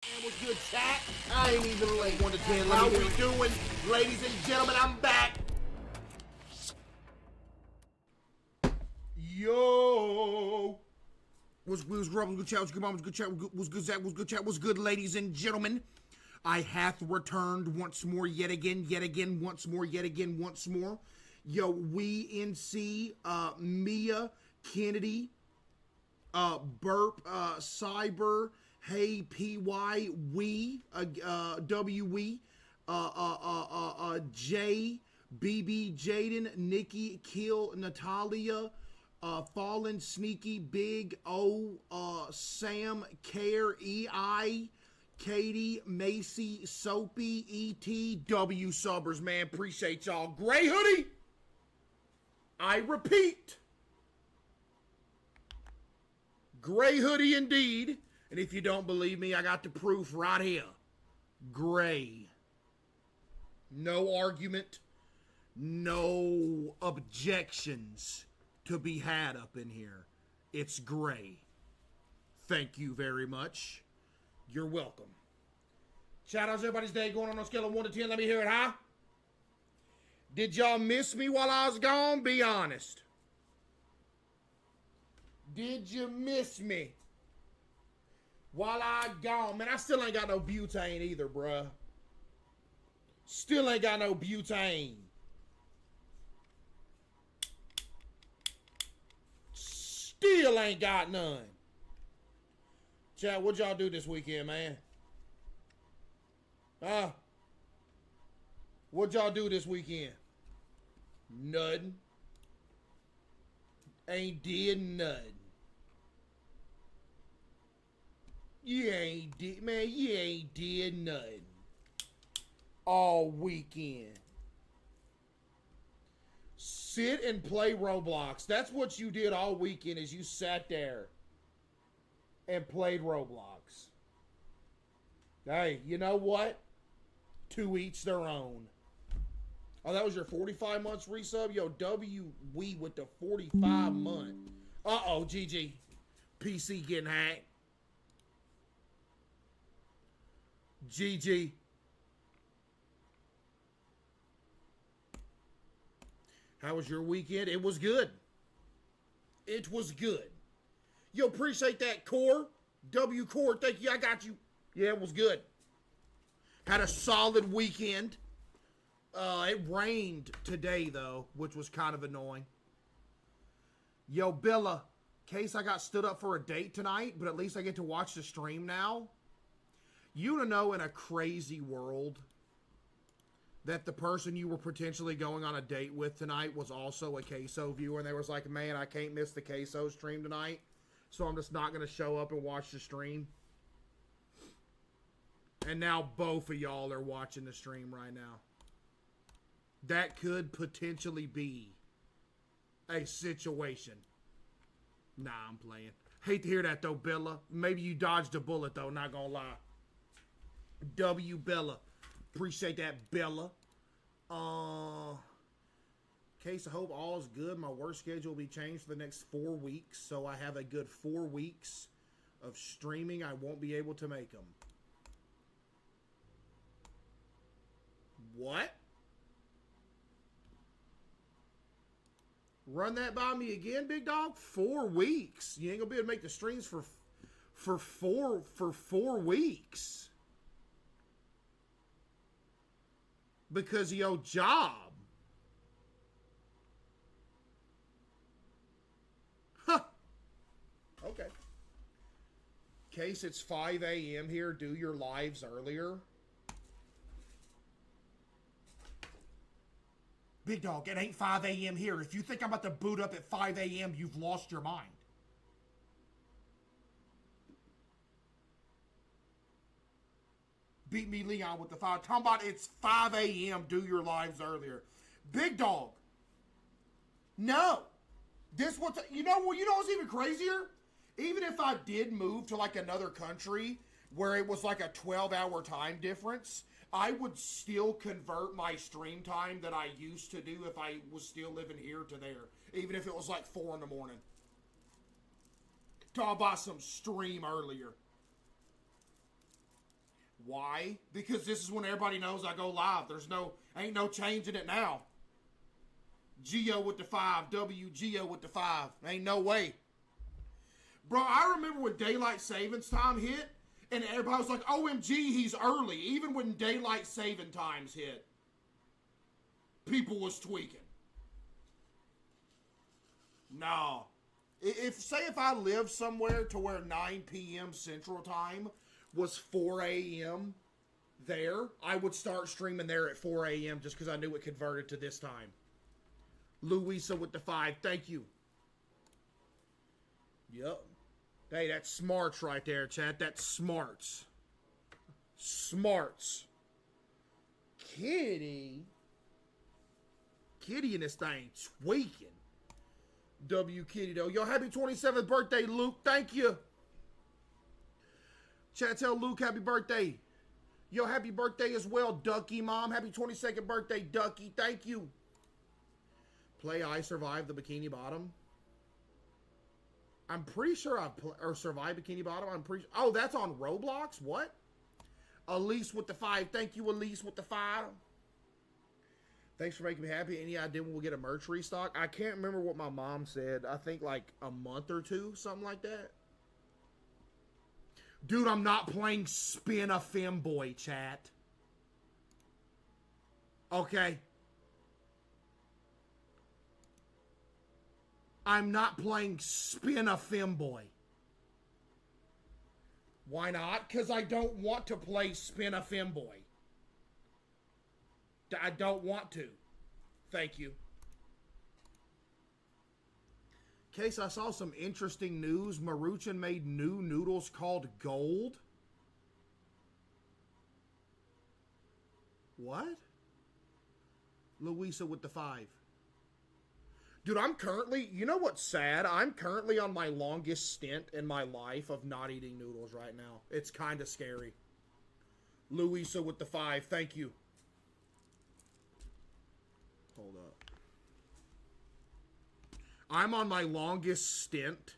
Man, what's good, chat? I ain't even late. 1 to 10. How we doing, ladies and gentlemen? I'm back. Yo. What's good, Rob? What's good, chat? What's good, mom? What's good, chat? What's good, Zach? What's good, chat? What's good, ladies and gentlemen? I hath returned once more, yet again, once more, yet again, once more. Yo, we NC, Mia, Kennedy, Burp, Cyber, Hey, PY, We, WE, J, BB, Jaden, Nikki, Kill, Natalia, Fallen, Sneaky, Big, O, Sam, Care, EI, Katie, Macy, Soapy, ET, W Subbers, man. Appreciate y'all. Gray hoodie. I repeat. Gray hoodie indeed. And if you don't believe me, I got the proof right here. Gray. No argument. No objections to be had up in here. It's gray. Thank you very much. You're welcome. Chat, how's everybody's day going on a scale of 1 to 10? Let me hear it, huh? Did y'all miss me while I was gone? Be honest. Did you miss me while I gone? Man, I still ain't got no butane either, bruh. Still ain't got no butane. Still ain't got none. Chat, what y'all do this weekend, man? Huh? What y'all do this weekend? Nothing. Ain't did nothing. You ain't did, man, you ain't did nothing. All weekend. Sit and play Roblox. That's what you did all weekend, is you sat there and played Roblox. Hey, you know what? To each their own. Oh, that was your 45 months resub? Yo, W we with the 45 month. Uh-oh, GG. PC getting hacked. GG. How was your weekend? It was good. It was good. Yo, appreciate that, Core. W Core, thank you. I got you. Yeah, it was good. Had a solid weekend. It rained today, though, which was kind of annoying. Yo, Billa, case I got stood up for a date tonight, but at least I get to watch the stream now. You to know, in a crazy world, that the person you were potentially going on a date with tonight was also a Queso viewer, and they was like, man, I can't miss the Queso stream tonight, so I'm just not going to show up and watch the stream. And now both of y'all are watching the stream right now. That could potentially be a situation. Nah, I'm playing. Hate to hear that, though, Bella. Maybe you dodged a bullet, though, not gonna lie. W Bella. Appreciate that, Bella. Case, I hope all is good. My work schedule will be changed for the next 4 weeks, so I have a good 4 weeks of streaming. I won't be able to make them. What? Run that by me again, big dog? 4 weeks. You ain't gonna be able to make the streams for 4 weeks. Because of your job. Huh. Okay. Case, it's 5 a.m. here. Do your lives earlier. Big dog, it ain't 5 a.m. here. If you think I'm about to boot up at 5 a.m., you've lost your mind. Beat me, Leon, with the 5. Talking about it's 5 a.m. Do your lives earlier. Big dog. No. This what's, you know what's even crazier? Even if I did move to like another country where it was like a 12-hour time difference, I would still convert my stream time that I used to do if I was still living here to there. Even if it was like 4 in the morning. Talk about some stream earlier. Why? Because this is when everybody knows I go live. Ain't no changing it now. Geo with the 5, WGO with the 5. Ain't no way. Bro, I remember when daylight savings time hit, and everybody was like, OMG, he's early. Even when daylight saving times hit, people was tweaking. No. If I lived somewhere to where 9 p.m. Central Time was 4 a.m. there, I would start streaming there at 4 a.m. just because I knew it converted to this time. Louisa with the 5, thank you. Yep. Hey, that's smarts right there, chat. That's smarts. Smarts. Kitty in this thing tweaking. W Kitty though. Yo, happy 27th birthday, Luke. Thank you. Chat, tell Luke happy birthday. Yo, happy birthday as well, Ducky Mom. Happy 22nd birthday, Ducky. Thank you. Play I Survived the Bikini Bottom. I'm pretty sure I've survived Bikini Bottom. Oh, that's on Roblox? What? Elise with the 5. Thank you, Elise with the 5. Thanks for making me happy. Any idea when we'll get a merch restock? I can't remember what my mom said. I think like a month or two, something like that. Dude, I'm not playing Spin a Femboy, chat. Okay. I'm not playing Spin a Femboy. Why not? Because I don't want to play Spin a Femboy. I don't want to. Thank you. Case, I saw some interesting news. Maruchan made new noodles called Gold. What? Louisa with the 5. Dude, I'm currently, you know what's sad? I'm currently on my longest stint in my life of not eating noodles right now. It's kind of scary. Louisa with the 5, thank you. Hold up. I'm on my longest stint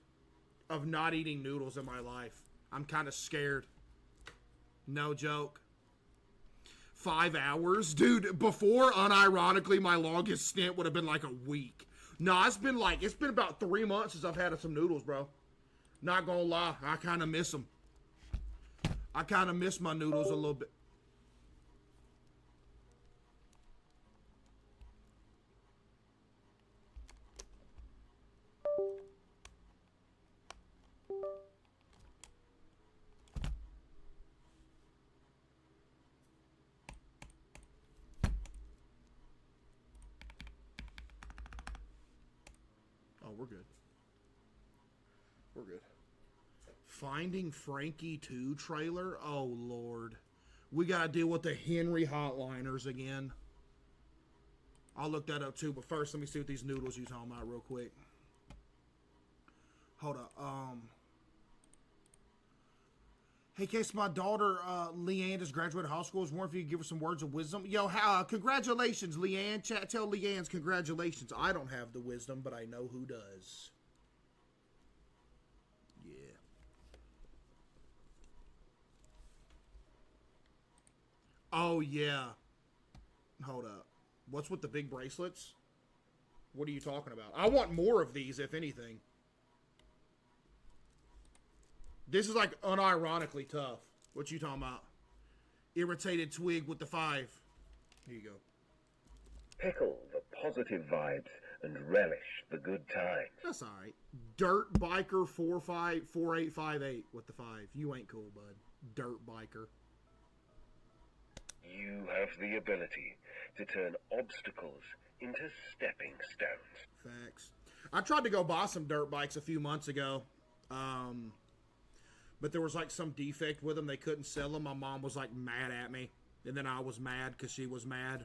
of not eating noodles in my life. I'm kind of scared. No joke. 5 hours? Dude, before, unironically, my longest stint would have been like a week. No, it's been about 3 months since I've had some noodles, bro. Not gonna lie, I kind of miss them. I kind of miss my noodles a little bit. Oh, we're good. We're good. Finding Frankie 2 trailer? Oh, Lord. We gotta deal with the Henry Hotliners again. I'll look that up too, but first let me see what these noodles you talking about real quick. Hold up. Hey, Case, my daughter, Leanne, just graduated high school. I was wondering if you could give her some words of wisdom. Yo, congratulations, Leanne. Chat, tell Leanne's congratulations. I don't have the wisdom, but I know who does. Yeah. Oh, yeah. Hold up. What's with the big bracelets? What are you talking about? I want more of these, if anything. This is like unironically tough. What you talking about? Irritated twig with the 5. Here you go. Pickle the positive vibes and relish the good times. That's alright. Dirt Biker 4858 with the 5. You ain't cool, bud. Dirt Biker. You have the ability to turn obstacles into stepping stones. Facts. I tried to go buy some dirt bikes a few months ago. But there was like some defect with them. They couldn't sell them. My mom was like mad at me. And then I was mad because she was mad.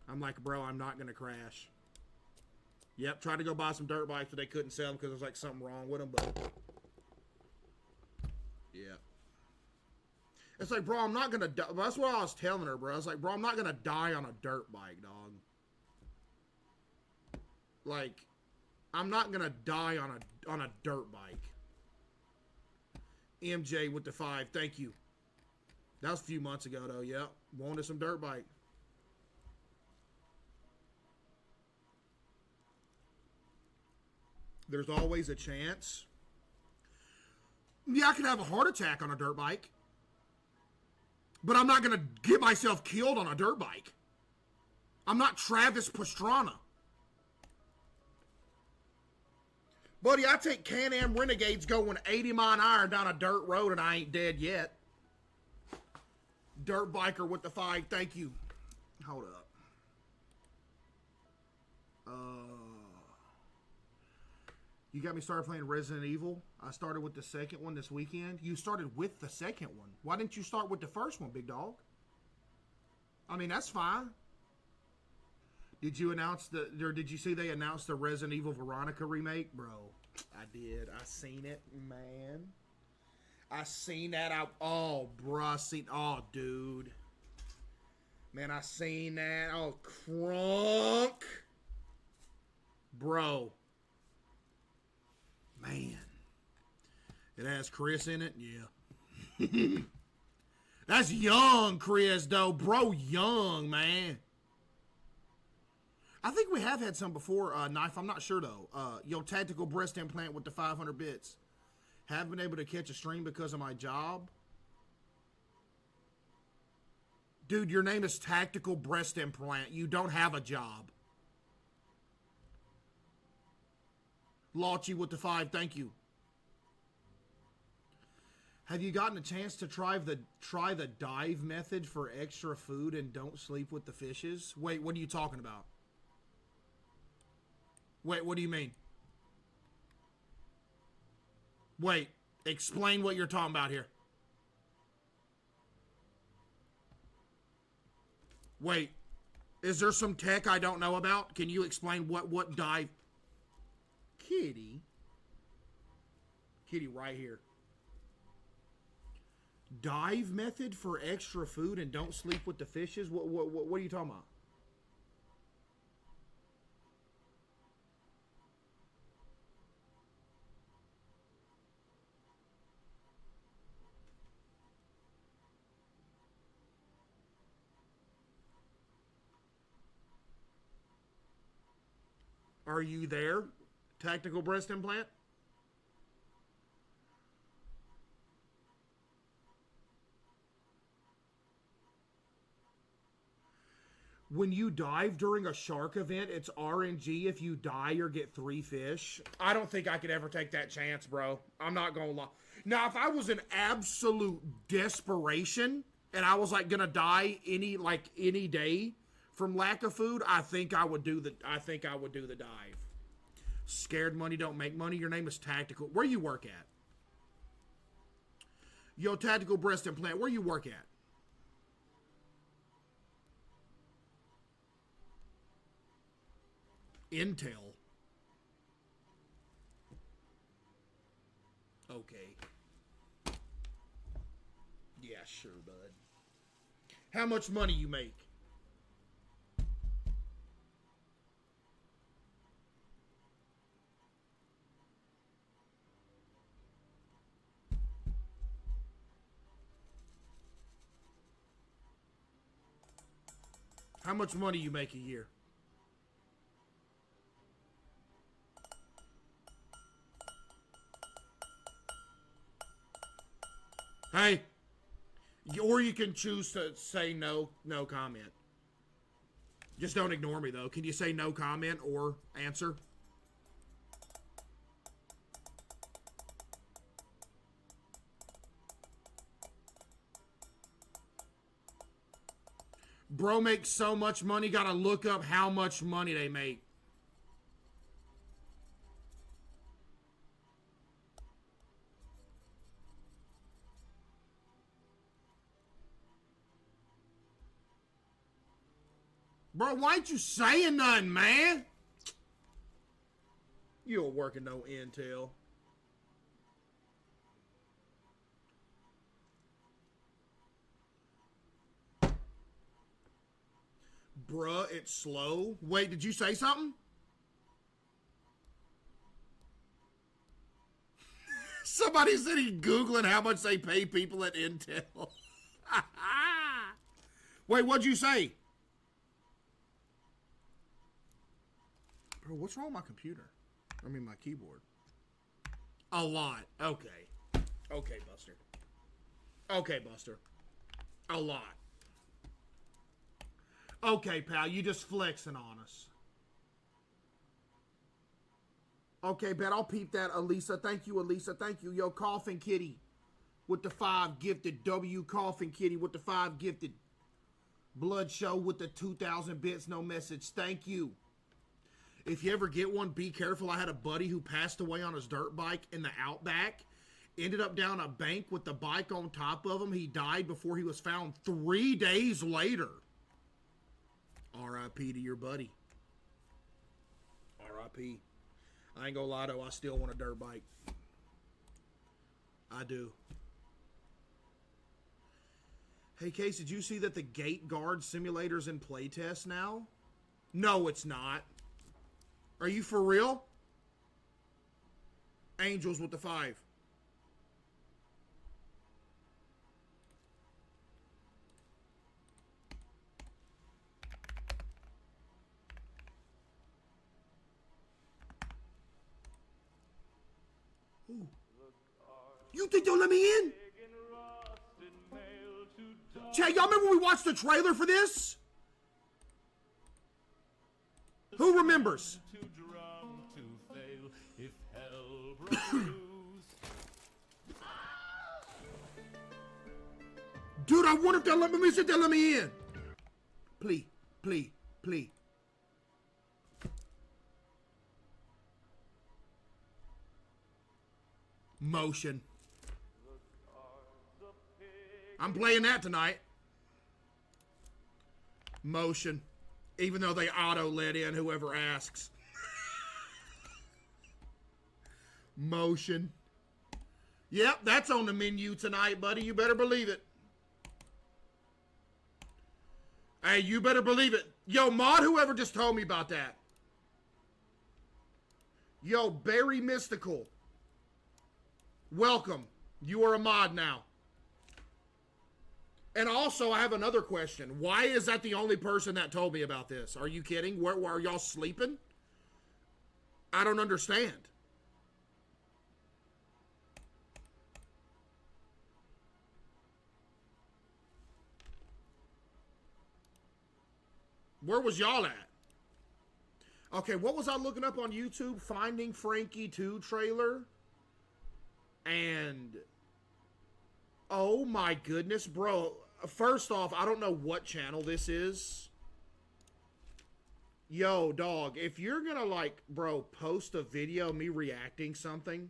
I'm like, bro, I'm not going to crash. Yep, tried to go buy some dirt bikes, but they couldn't sell them because there was like something wrong with them. But yeah. It's like, bro, I'm not going to die. That's what I was telling her, bro. I was like, bro, I'm not going to die on a dirt bike, dog. Like, I'm not going to die on a dirt bike. MJ with the 5, thank you. That was a few months ago, though. Yep. Wanted some dirt bike. There's always a chance. Yeah, I could have a heart attack on a dirt bike. But I'm not going to get myself killed on a dirt bike. I'm not Travis Pastrana. Buddy, I take Can-Am Renegades going 80 mile an hour down a dirt road and I ain't dead yet. Dirt biker with the 5, thank you. Hold up. You got me started playing Resident Evil. I started with the second one this weekend. You started with the second one. Why didn't you start with the first one, big dog? I mean, that's fine. Did you announce or did you see they announced the Resident Evil Veronica remake? Bro, I did. I seen it, man. I seen that out. Oh, bro, oh, dude. Man, I seen that. Oh, crunk. Bro. Man. It has Chris in it? Yeah. That's young, Chris, though. Bro, young, man. I think we have had some before, Knife. I'm not sure, though. Tactical breast implant with the 500 bits. Have been able to catch a stream because of my job. Dude, your name is Tactical Breast Implant. You don't have a job. Lauchy with the 5, thank you. Have you gotten a chance to try the dive method for extra food and don't sleep with the fishes? Wait, what are you talking about? Wait, what do you mean? Wait, explain what you're talking about here. Wait, is there some tech I don't know about? Can you explain what dive... Kitty right here. Dive method for extra food and don't sleep with the fishes? What are you talking about? Are you there? Tactical breast implant? When you dive during a shark event, it's RNG if you die or get 3 fish. I don't think I could ever take that chance, bro. I'm not gonna lie. Now, if I was in absolute desperation and I was like gonna die any day from lack of food, I think I would do the dive. Scared money don't make money. Your name is Tactical. Where you work at? Tactical breast implant. Where you work at? Intel. Okay. Yeah, sure, bud. How much money you make? How much money you make a year? Hey, or you can choose to say no comment. Just don't ignore me, though. Can you say no comment or answer? Bro makes so much money, gotta look up how much money they make. Bro, why ain't you saying nothing, man? You don't working no intel. Bruh, it's slow. Wait, did you say something? Somebody said he's Googling how much they pay people at Intel. Wait, what'd you say? Bro, what's wrong with my computer? I mean, my keyboard. A lot. Okay. Okay, Buster. Okay, Buster. A lot. Okay, pal, you just flexing on us. Okay, bet I'll peep that, Elisa. Thank you, Elisa. Thank you. Yo, Coughing Kitty with the 5 gifted. W Coughing Kitty with the 5 gifted. Blood Show with the 2,000 bits, no message. Thank you. If you ever get one, be careful. I had a buddy who passed away on his dirt bike in the Outback. Ended up down a bank with the bike on top of him. He died before he was found 3 days later. R.I.P. to your buddy. R.I.P. I ain't gonna lie though, I still want a dirt bike. I do. Hey Case, did you see that the gate guard simulator's in playtest now? No, it's not. Are you for real? Angels with the 5. Ooh. You think they'll let me in? Chad, y'all remember when we watched the trailer for this? Who remembers? Dude, I wonder if they'll let me sit there, let me in. Please, please, please. Motion. I'm playing that tonight. Motion. Even though they auto let in whoever asks. Motion. Yep, that's on the menu tonight, buddy. You better believe it. Hey, you better believe it. Yo, mod, whoever just told me about that. Yo, Barry Mystical. Welcome. You are a mod now. And also, I have another question. Why is that the only person that told me about this? Are you kidding? Where are y'all sleeping? I don't understand. Where was y'all at? Okay, what was I looking up on YouTube? Finding Frankie 2 trailer. And oh my goodness, bro. First off, I don't know what channel this is. Yo, dog, if you're gonna like, bro, post a video of me reacting something,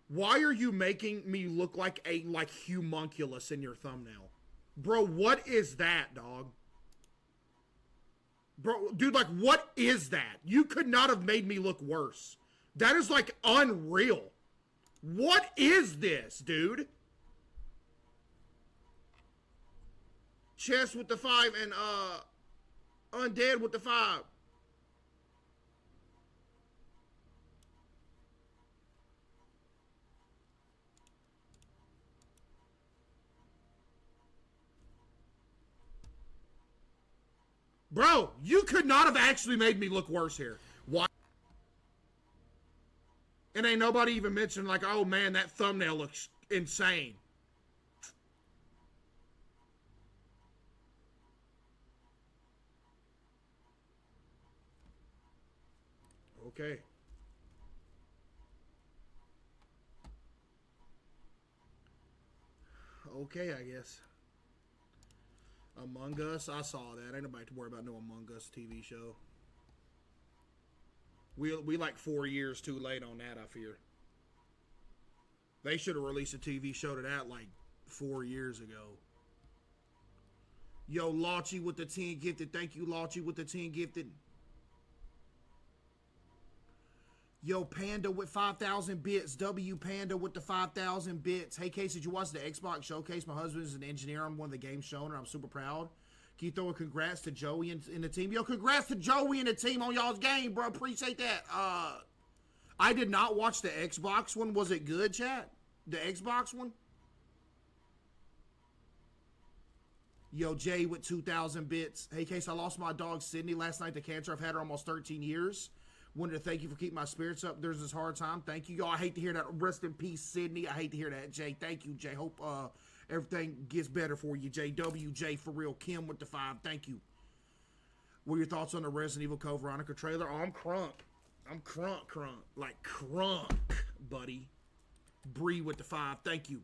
why are you making me look like humunculus in your thumbnail? Bro, what is that, dog? Bro, dude, like, what is that? You could not have made me look worse. That is, like, unreal. What is this, dude? Chess with the 5 and, Undead with the 5. Bro, you could not have actually made me look worse here. Why? And ain't nobody even mentioned like, oh man, that thumbnail looks insane. Okay. Okay, I guess. Among Us, I saw that. Ain't nobody to worry about no Among Us TV show. We like 4 years too late on that, I fear. They should have released a TV show to that like 4 years ago. Yo, Lauchy with the 10 gifted. Thank you, Lauchy with the 10 gifted. Yo, Panda with 5,000 bits. W Panda with the 5,000 bits. Hey, Case, did you watch the Xbox showcase? My husband is an engineer on one of the games shown, and I'm super proud. Can you throw a congrats to Joey and the team? Yo, congrats to Joey and the team on y'all's game, bro. Appreciate that. I did not watch the Xbox one. Was it good, chat? The Xbox one? Yo, Jay with 2,000 bits. Hey, Case, I lost my dog, Sydney, last night to cancer. I've had her almost 13 years. Wanted to thank you for keeping my spirits up during this hard time. Thank you. Y'all, I hate to hear that. Rest in peace, Sydney. I hate to hear that, Jay. Thank you, Jay. Hope everything gets better for you, Jay. WJ for real. Kim with the 5. Thank you. What are your thoughts on the Resident Evil Code Veronica trailer? Oh, I'm crunk. I'm crunk. Like crunk, buddy. Bree with the 5. Thank you.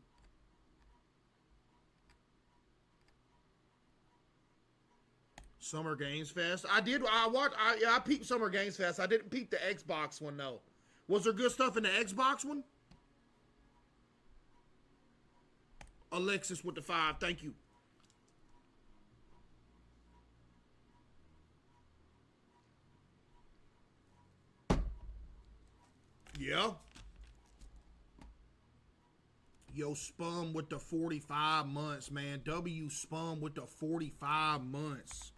Summer Games Fest. I peeped Summer Games Fest. I didn't peep the Xbox one though. Was there good stuff in the Xbox one? Alexis with the 5. Thank you. Yeah. Yo, Spum with the 45 months, man. W Spum with the 45 months.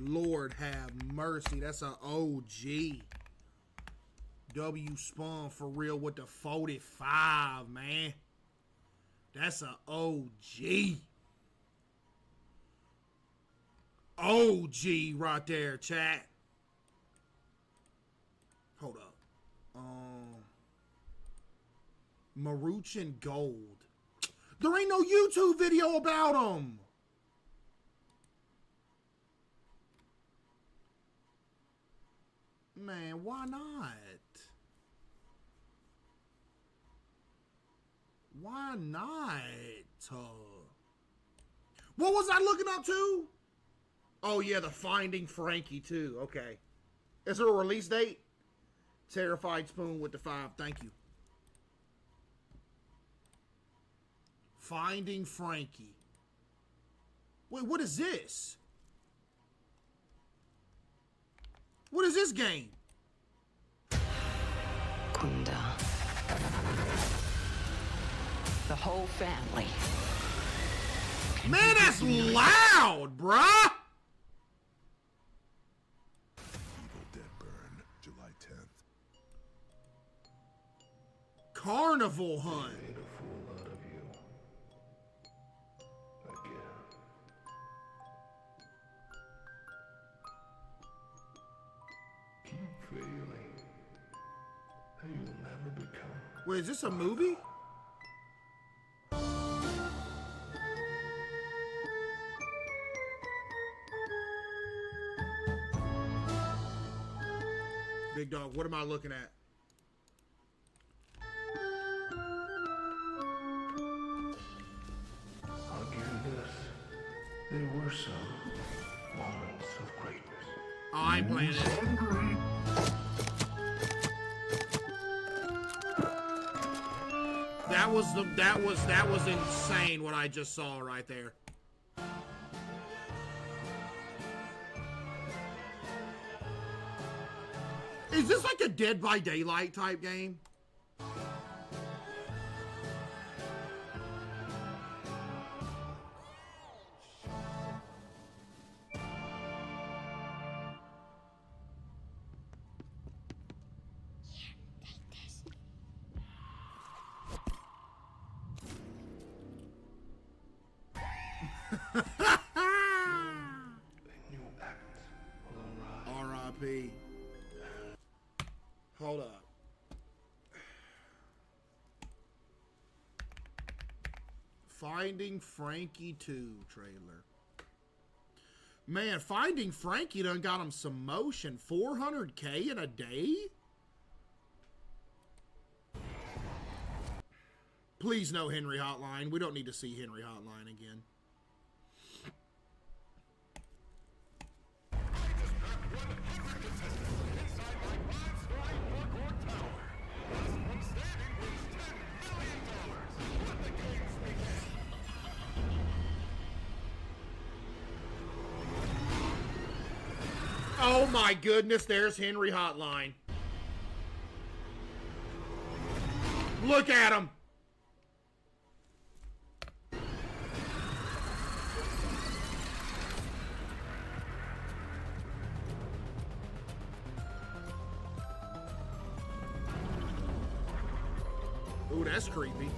Lord have mercy. That's an OG. W Spum for real with the 45, man. That's an OG. OG right there, chat. Hold up. Maruchan Gold. There ain't no YouTube video about him. Man, why not? Why not? What was I looking up to? Oh, yeah, the Finding Frankie, too. Okay. Is there a release date? Terrified Spoon with the 5. Thank you. Finding Frankie. Wait, what is this? What is this game? Kunda. The whole family. Man, that's loud, bruh! Evil Dead Burn, July 10th. Carnival Hunt. Made a fool out of you. Again. Keep failing. And you'll never become. Wait, is this a movie? Big dog, what am I looking at? I'll give you this. There were some moments of greatness. Oh, I ain't playing it. That was insane what I just saw right there. Is this like a Dead by Daylight type game? R.I.P. Hold up. Finding Frankie 2 trailer. Man, Finding Frankie done got him some motion. 400K in a day? Please no Henry Hotline. We don't need to see Henry Hotline again. Oh my goodness, there's Henry Hotline. Look at him. Ooh, that's creepy.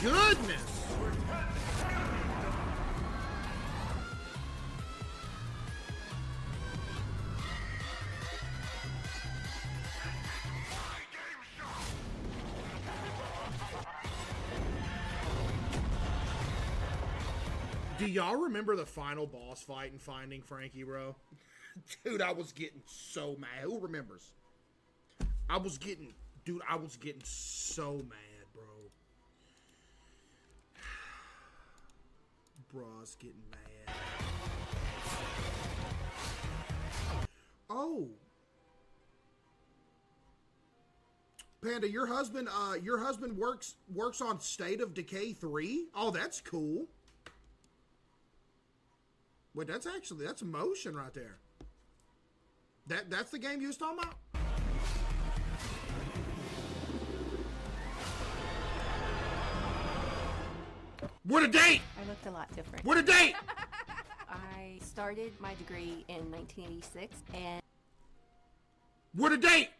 goodness! Do y'all remember the final boss fight in Finding Frankie, bro? Dude, I was getting so mad. Who remembers? I was getting so mad, bro. Bro, I was getting mad. Oh. Panda, your husband works on State of Decay 3? Oh, that's cool. Wait, that's motion right there. That's the game you was talking about? What a date! I looked a lot different. What a date! I started my degree in 1986 and... What a date!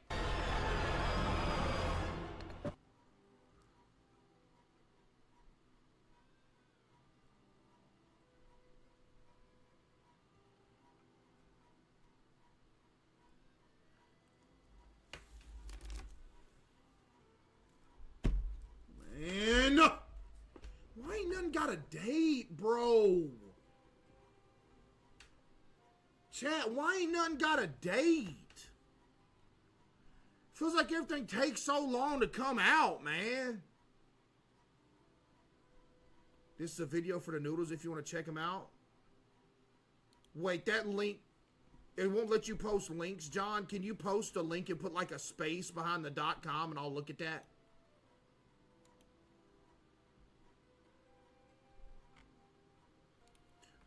Man, why ain't nothing got a date, bro? Chat, why ain't nothing got a date? Feels like everything takes so long to come out, man. This is a video for the noodles if you want to check them out. Wait, that link, it won't let you post links, John. Can you post a link and put like a space behind the .com and I'll look at that?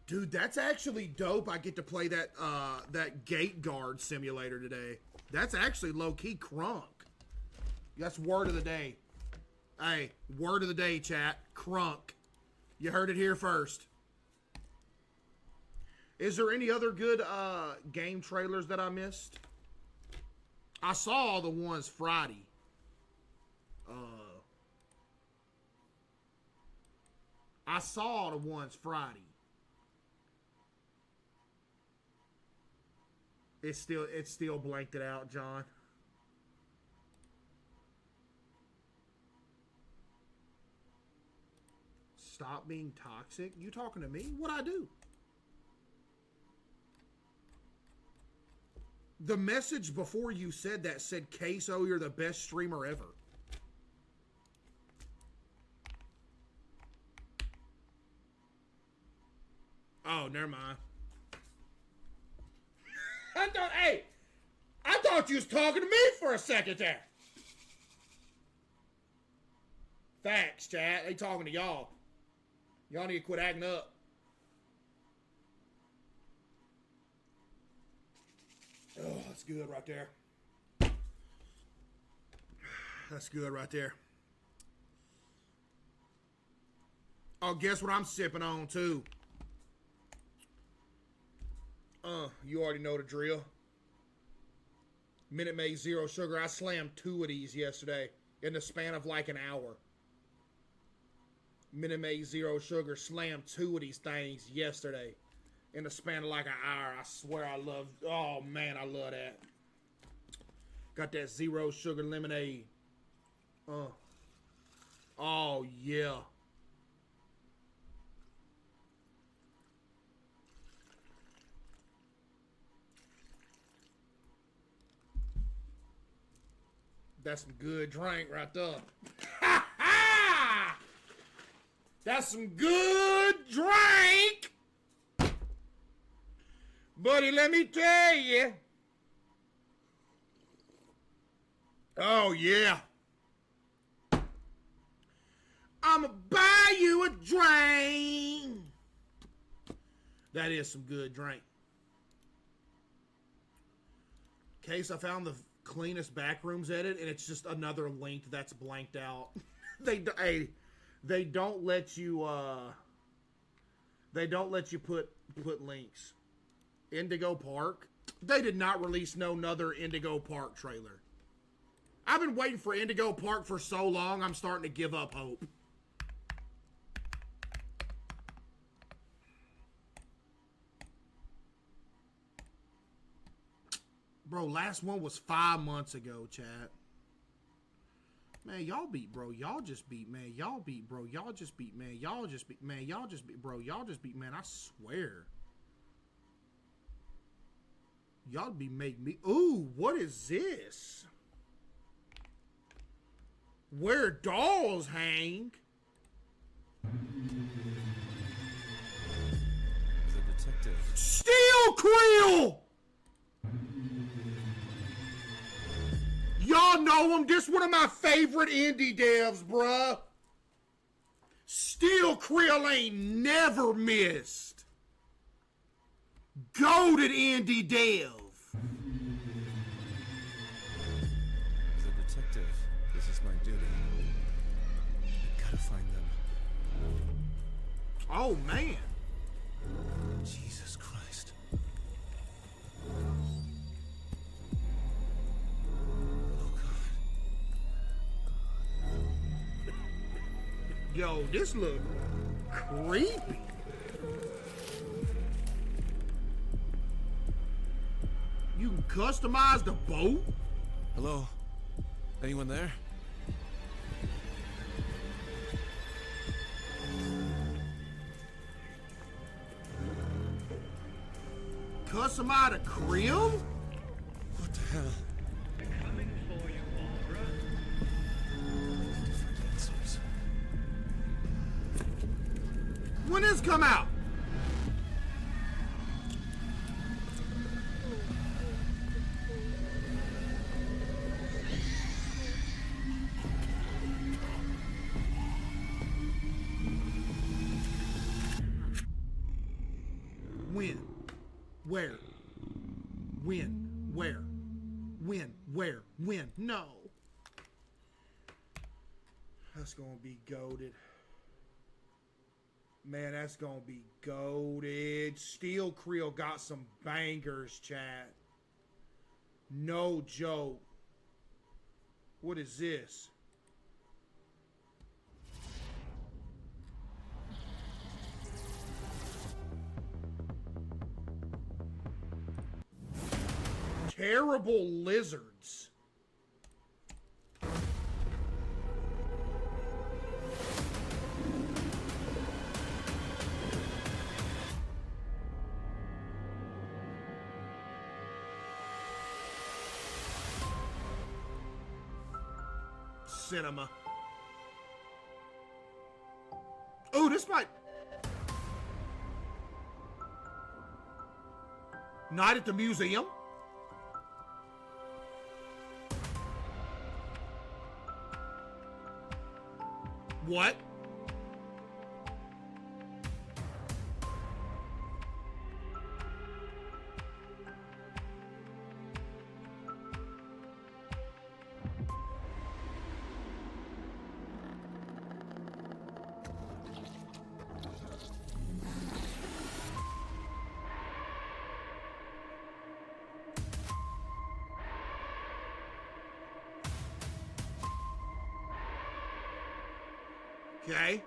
Dude, that's actually dope. I get to play that that gate guard simulator today. That's actually low-key crunk. That's word of the day. Hey, word of the day, chat. Crunk. You heard it here first. Is there any other good game trailers that I missed? I saw all the ones Friday. I saw the ones Friday. It's still blanked it out, John. Stop being toxic? You talking to me? What'd I do? The message before you said that said, Queso, you're the best streamer ever. Oh, never mind. I thought you was talking to me for a second there. Facts, chat. They talking to y'all. Y'all need to quit acting up. Oh, that's good right there. That's good right there. Oh, guess what I'm sipping on, too? You already know the drill. Minute Maid Zero Sugar. I slammed 2 of these yesterday in the span of like an hour. Minute Maid Zero Sugar. Slammed 2 of these things yesterday in the span of like an hour. I swear I love... Oh, man, I love that. Got that Zero Sugar lemonade. Oh, yeah. That's some good drink right there. Ha ha! That's some good drink. Buddy, let me tell you. Oh, yeah. I'ma buy you a drink. That is some good drink. Case, I found the cleanest backrooms edit, and it's just another link that's blanked out. They don't let you put links. Indigo Park, they did not release no another Indigo Park trailer. I've been waiting for Indigo Park for so long, I'm starting to give up hope. Bro, last one was 5 months ago, chat. Man, y'all beat, bro. Y'all just beat, man. Y'all beat, bro. Y'all just beat, man. Y'all just beat, man. Y'all just beat, bro. Y'all just beat, man. I swear. Y'all be making me. Ooh, what is this? Where dolls hang? The detective. Steel Creel! Y'all know him. This one of my favorite indie devs, bruh. Steel Creel ain't never missed. Goated indie dev. The detective. This is my duty. I gotta find them. Oh, man. Jesus Christ. Oh God. Yo, this look creepy. You can customize the boat? Hello? Anyone there? Customize a crib? What the hell? Coming for you, Barbara. Find answers. When this come out? When? Where? When? Where? When? Where? When? No. That's gonna be goated. Man, that's gonna be goated. Steel Creel got some bangers, chat. No joke. What is this? Terrible lizards. Cinema. Oh, this might. Night at the museum. What? Okay.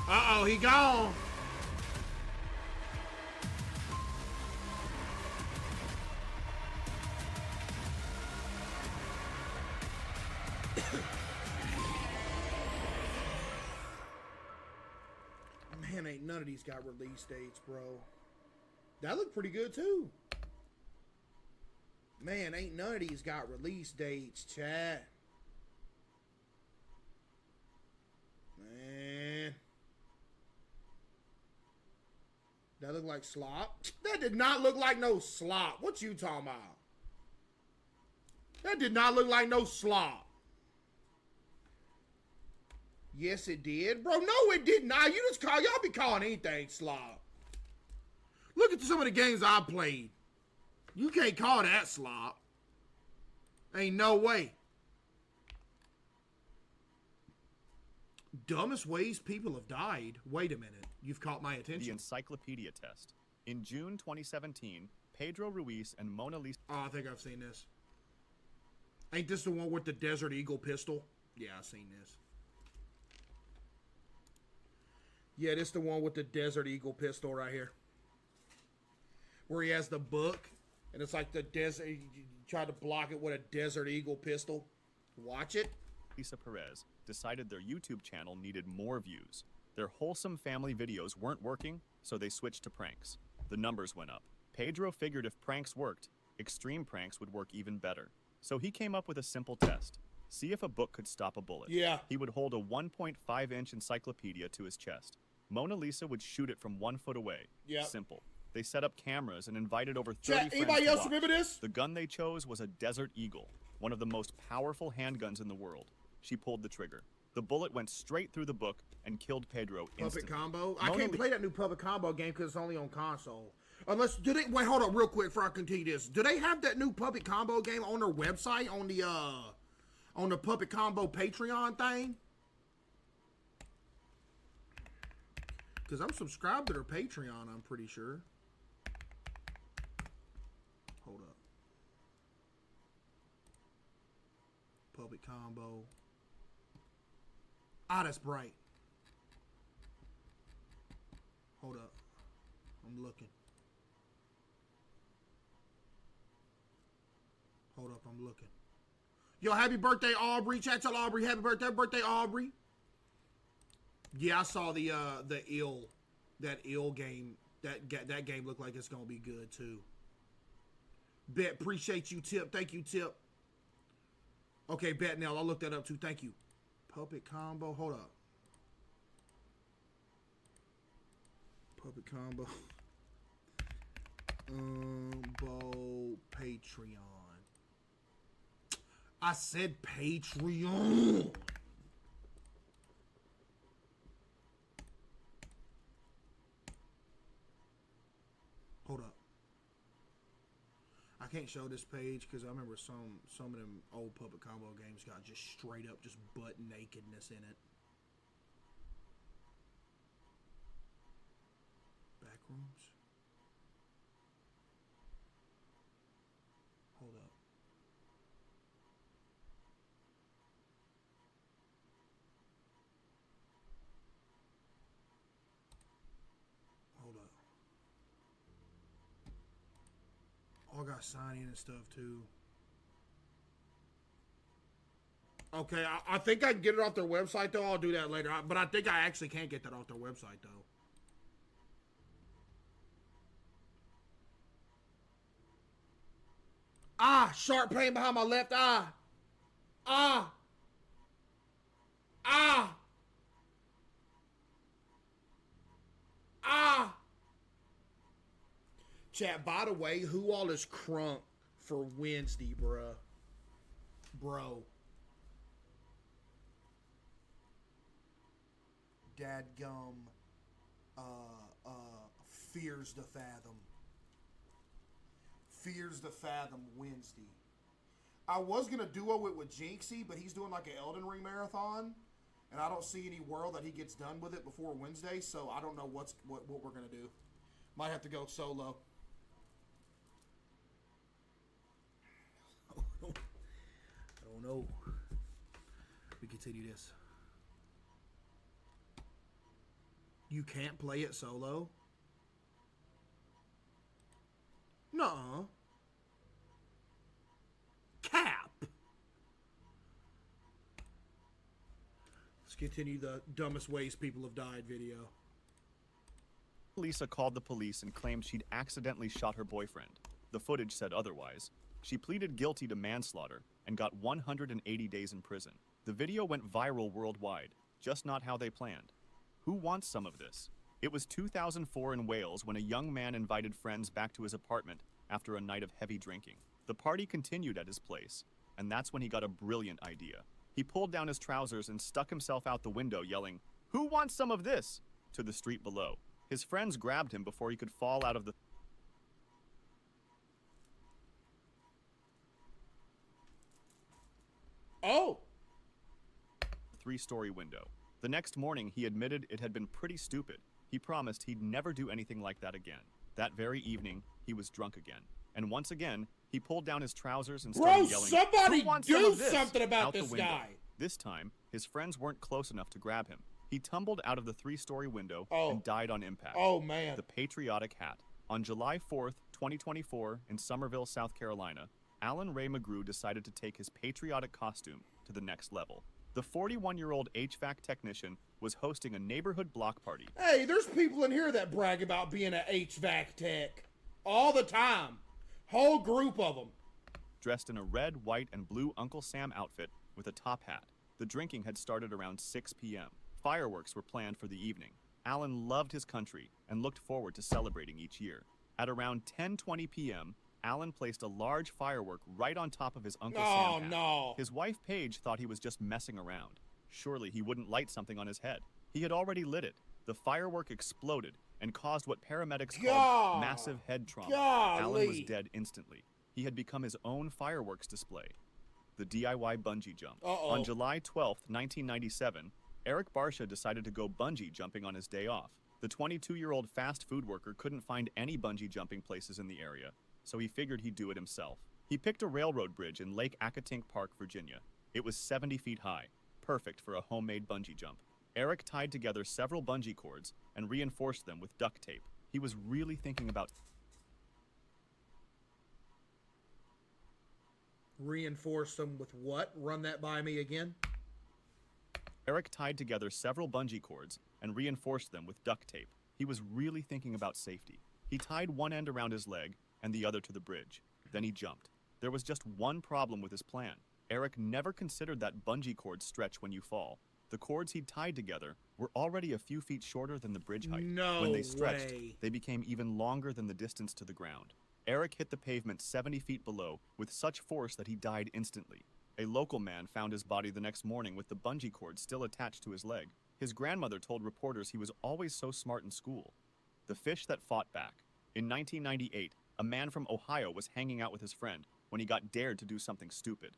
Uh-oh, he gone. Man, ain't none of these got release dates, bro. That looked pretty good, too. Man, ain't none of these got release dates, chat. Man. That look like slop? That did not look like no slop. What you talking about? That did not look like no slop. Yes, it did. Bro, no, it did not. You just call, y'all be calling anything slop. Look at some of the games I played. You can't call that slop. Ain't no way. Dumbest ways people have died. Wait a minute. You've caught my The attention. encyclopedia test. In June 2017, Pedro Ruiz and Mona Lisa. Oh, I think I've seen this. Ain't this the one with the Desert Eagle pistol? Yeah, I've seen this. Yeah, this the one with the Desert Eagle pistol right here. Where he has the book, and it's like the desert. He tried to block it with a Desert Eagle pistol. Watch it. Lisa Perez decided their YouTube channel needed more views. Their wholesome family videos weren't working, so they switched to pranks. The numbers went up. Pedro figured if pranks worked, extreme pranks would work even better. So he came up with a simple test. See if a book could stop a bullet. Yeah. He would hold a 1.5-inch encyclopedia to his chest. Mona Lisa would shoot it from 1 foot away. Yep. Simple. They set up cameras and invited over 30 Chat, friends anybody to else watch. remember this? The gun they chose was a Desert Eagle, one of the most powerful handguns in the world. She pulled the trigger. The bullet went straight through the book and killed Pedro Puppet instantly. Combo. I Mona can't Li- play that new Puppet Combo game because it's only on console. Unless, do they, wait, hold on real quick before I continue this. Do they have that new Puppet Combo game on their website, on the Puppet Combo Patreon thing? Because I'm subscribed to their Patreon, I'm pretty sure. Hold up. Puppet Combo. Ah, that's bright. Hold up. I'm looking. Hold up, I'm looking. Yo, happy birthday, Aubrey. Chat, tell Aubrey happy birthday. Birthday, Aubrey. Yeah, I saw the ill game. That game looked like it's gonna be good too. Bet, appreciate you, Tip. Thank you, Tip. Okay, bet now. I'll look that up too. Thank you. Puppet Combo. Hold up. Puppet Combo. Patreon. I said Patreon. Hold up. I can't show this page because I remember some of them old Puppet Combo games got just straight up just butt nakedness in it. Backrooms. Hold up. Hold up. All got sign in and stuff too. Okay, I think I can get it off their website though. I'll do that later. But I think I actually can't get that off their website though. Ah, sharp pain behind my left eye. Ah. Ah. Ah. Chat, by the way, who all is crunk for Wednesday, bruh? Bro. Dadgum. Fears the Fathom. Fears the Fathom Wednesday. I was going to duo it with Jinxie, but he's doing like an Elden Ring marathon. And I don't see any world that he gets done with it before Wednesday, so I don't know what we're going to do. Might have to go solo. I don't know. We continue this. You can't play it solo? Nuh-uh. Cap. Let's continue the dumbest ways people have died video. Lisa called the police and claimed she'd accidentally shot her boyfriend. The footage said otherwise. She pleaded guilty to manslaughter and got 180 days in prison. The video went viral worldwide, just not how they planned. Who wants some of this? It was 2004 in Wales when a young man invited friends back to his apartment after a night of heavy drinking. The party continued at his place, and that's when he got a brilliant idea. He pulled down his trousers and stuck himself out the window, yelling, "Who wants some of this?" to the street below. His friends grabbed him before he could fall out of the three-story window. The next morning, he admitted it had been pretty stupid. He promised he'd never do anything like that again. That very evening, he was drunk again. And once again, he pulled down his trousers and started yelling, somebody "Who wants do some of this?" something about out the this window. guy. This time, his friends weren't close enough to grab him. He tumbled out of the 3-story window Oh. and died on impact. Oh, man. The patriotic hat. On July 4th, 2024, in Summerville, South Carolina, Alan Ray McGrew decided to take his patriotic costume to the next level. The 41-year-old HVAC technician was hosting a neighborhood block party. Hey, there's people in here that brag about being an HVAC tech. All the time. Whole group of them. Dressed in a red, white, and blue Uncle Sam outfit with a top hat. The drinking had started around 6 p.m. Fireworks were planned for the evening. Alan loved his country and looked forward to celebrating each year. At around 10:20 p.m., Alan placed a large firework right on top of his Uncle Sam hat. No. His wife Paige thought he was just messing around. Surely he wouldn't light something on his head. He had already lit it. The firework exploded and caused what paramedics called massive head trauma. Alan was dead instantly. He had become his own fireworks display. The DIY bungee jump. On July 12th, 1997, Eric Barsha decided to go bungee jumping on his day off. The 22-year-old fast food worker couldn't find any bungee jumping places in the area, so he figured he'd do it himself. He picked a railroad bridge in Lake Accotink Park, Virginia. It was 70 feet high, perfect for a homemade bungee jump. Eric tied together several bungee cords and reinforced them with duct tape. He was really thinking about Reinforce them with what? Run that by me again. Eric tied together several bungee cords and reinforced them with duct tape. He was really thinking about safety. He tied one end around his leg and the other to the bridge. Then he jumped. There was just one problem with his plan. Eric never considered that bungee cords stretch when you fall. The cords he'd tied together were already a few feet shorter than the bridge height. No When they stretched, way. they became even longer than the distance to the ground. Eric hit the pavement 70 feet below with such force that he died instantly. A local man found his body the next morning with the bungee cord still attached to his leg. His grandmother told reporters he was always so smart in school. The fish that fought back. In 1998, a man from Ohio was hanging out with his friend when he got dared to do something stupid.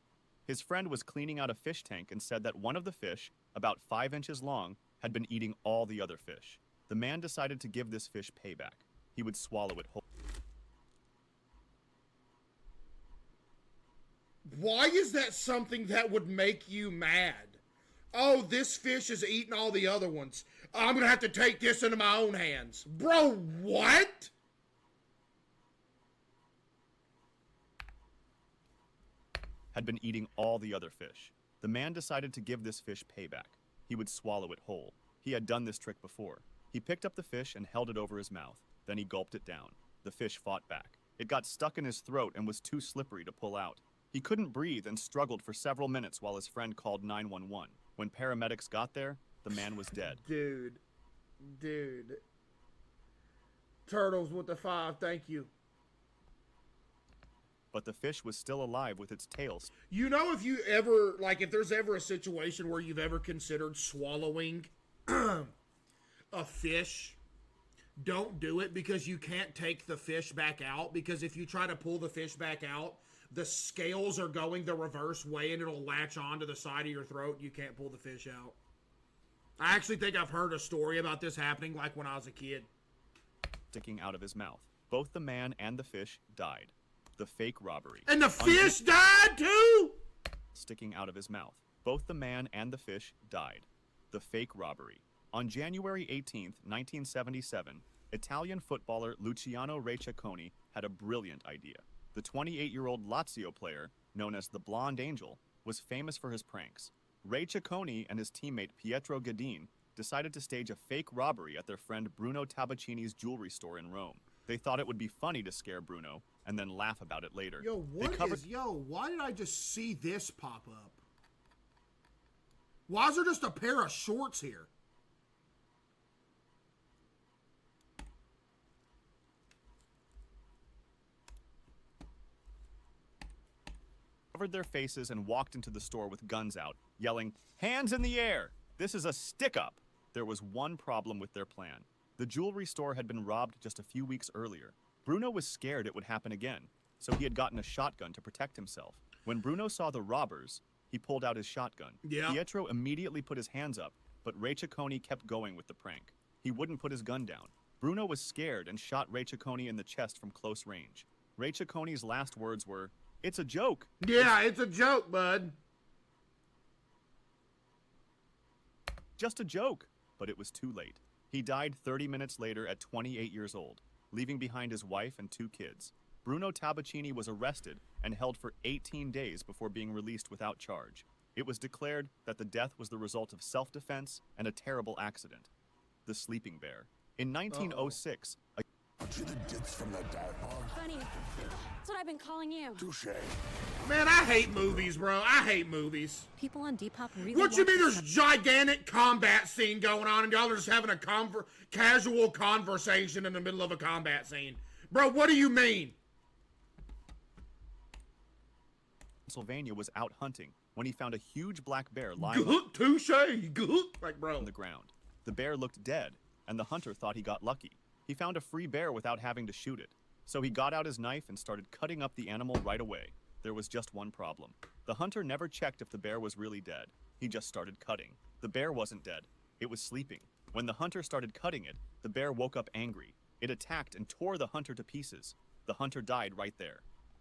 His friend was cleaning out a fish tank and said that one of the fish, about 5 inches long, had been eating all the other fish. The man decided to give this fish payback. He would swallow it whole. Why is that something that would make you mad? Oh, this fish is eating all the other ones. I'm gonna have to take this into my own hands. Bro, what? Had been eating all the other fish. The man decided to give this fish payback. He would swallow it whole. He had done this trick before. He picked up the fish and held it over his mouth. Then he gulped it down. The fish fought back. It got stuck in his throat and was too slippery to pull out. He couldn't breathe and struggled for several minutes while his friend called 911. When paramedics got there, the man was dead. Dude. Turtles with the 5, thank you. But the fish was still alive with its tail. You know, if there's ever a situation where you've ever considered swallowing a fish, don't do it, because you can't take the fish back out, because if you try to pull the fish back out, the scales are going the reverse way and it'll latch onto the side of your throat. You can't pull the fish out. I actually think I've heard a story about this happening like when I was a kid. Sticking out of his mouth. Both the man and the fish died. The fake robbery. And the fish died too? Sticking out of his mouth. Both the man and the fish died. The fake robbery. On January 18th, 1977, Italian footballer Luciano Ciccone had a brilliant idea. The 28-year-old Lazio player, known as the Blonde Angel, was famous for his pranks. Ciccone and his teammate Pietro Gadin decided to stage a fake robbery at their friend Bruno Tabacini's jewelry store in Rome. They thought it would be funny to scare Bruno and then laugh about it later. Why did I just see this pop up? Why is there just a pair of shorts here? Covered their faces and walked into the store with guns out, yelling, "Hands in the air! This is a stick-up!" There was one problem with their plan. The jewelry store had been robbed just a few weeks earlier. Bruno was scared it would happen again, so he had gotten a shotgun to protect himself. When Bruno saw the robbers, he pulled out his shotgun. Yeah. Pietro immediately put his hands up, but Ciccone kept going with the prank. He wouldn't put his gun down. Bruno was scared and shot Ciccone in the chest from close range. Ciccone's last words were, "It's a joke." Yeah, it's a joke, bud. Just a joke. but it was too late. He died 30 minutes later at 28 years old, leaving behind his wife and 2 kids. Bruno Tabacchini was arrested and held for 18 days before being released without charge. It was declared that the death was the result of self-defense and a terrible accident. The sleeping bear. In 1906, Aren't you the ditz from that dive bar? Funny. That's what I've been calling you. Touche. Man, I hate movies, bro. I hate movies. People on Depop really What you watch mean this there's stuff. gigantic combat scene going on and y'all are just having a casual conversation in the middle of a combat scene? Bro, what do you mean? Pennsylvania was out hunting when he found a huge black bear lying Touche. Like, bro. on the ground. The bear looked dead, and the hunter thought he got lucky. He found a free bear without having to shoot it. So he got out his knife and started cutting up the animal right away. There was just one problem. The hunter never checked if the bear was really dead. He just started cutting. The bear wasn't dead. It was sleeping. When the hunter started cutting it, the bear woke up angry. It attacked and tore the hunter to pieces. The hunter died right there.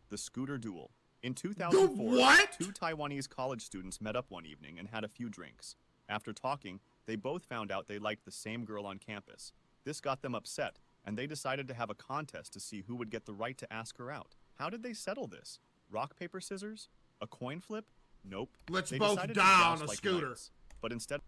The scooter duel. In 2004, what? 2 Taiwanese college students met up one evening and had a few drinks. After talking, they both found out they liked the same girl on campus. This got them upset, and they decided to have a contest to see who would get the right to ask her out. How did they settle this? Rock, paper, scissors? A coin flip? Nope. Let's They both decided to die joust on a like scooter. knights. But instead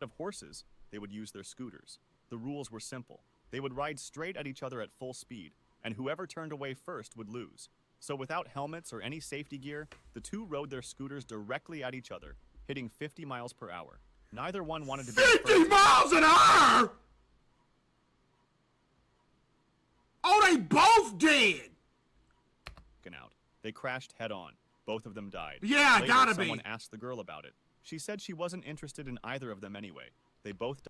of horses, they would use their scooters. The rules were simple. They would ride straight at each other at full speed, and whoever turned away first would lose. So without helmets or any safety gear, the two rode their scooters directly at each other, hitting 50 miles per hour. Neither one wanted to be the 50 first. miles an hour? Oh, they both did. Out. They crashed head-on. Both of them died. Yeah, Later, gotta be. someone asked the girl about it. She said she wasn't interested in either of them anyway. They both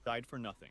died for nothing.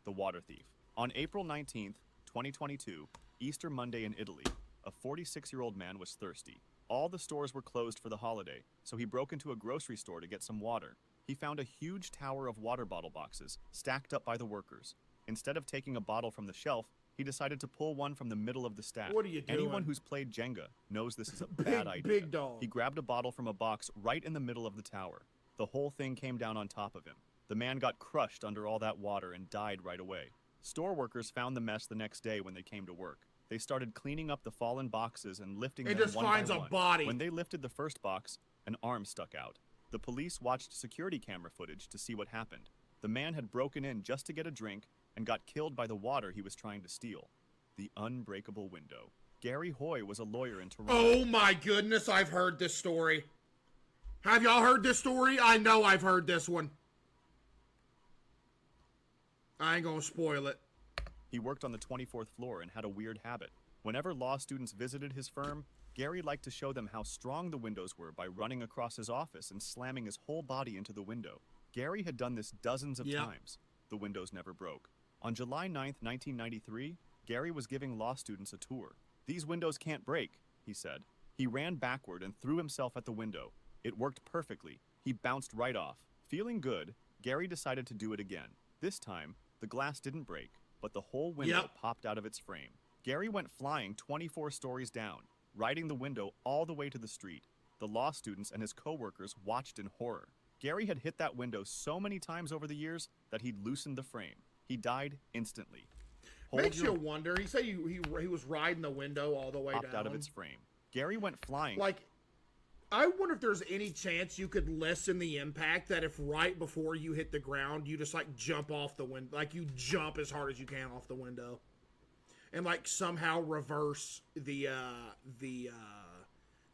The water thief. On April 19th, 2022, Easter Monday in Italy, a 46-year-old man was thirsty. All the stores were closed for the holiday, so he broke into a grocery store to get some water. He found a huge tower of water bottle boxes stacked up by the workers. Instead of taking a bottle from the shelf, he decided to pull one from the middle of the stack. What are you doing? Anyone who's played Jenga knows this is a Big- bad idea. big dog. He grabbed a bottle from a box right in the middle of the tower. The whole thing came down on top of him. The man got crushed under all that water and died right away. Store workers found the mess the next day when they came to work. They started cleaning up the fallen boxes and lifting It them just one finds by a one. body. When they lifted the first box, an arm stuck out. The police watched security camera footage to see what happened. The man had broken in just to get a drink and got killed by the water he was trying to steal. The unbreakable window. Gary Hoy was a lawyer in Toronto. Oh my goodness, I've heard this story. Have y'all heard this story? I know I've heard this one. I ain't gonna spoil it. He worked on the 24th floor and had a weird habit. Whenever law students visited his firm, Gary liked to show them how strong the windows were by running across his office and slamming his whole body into the window. Gary had done this dozens of times. The windows never broke. On July 9th, 1993, Gary was giving law students a tour. "These windows can't break," he said. He ran backward and threw himself at the window. It worked perfectly. He bounced right off. Feeling good, Gary decided to do it again. This time, the glass didn't break, but the whole window popped out of its frame. Gary went flying 24 stories down, riding the window all the way to the street. The law students and his co-workers watched in horror. Gary had hit that window so many times over the years that he'd loosened the frame. He died instantly. Makes you wonder. He said he was riding the window all the way popped down. out of its frame. Gary went flying. Like, I wonder if there's any chance you could lessen the impact that if right before you hit the ground, you just like jump off the window, like you jump as hard as you can off the window, and like somehow reverse the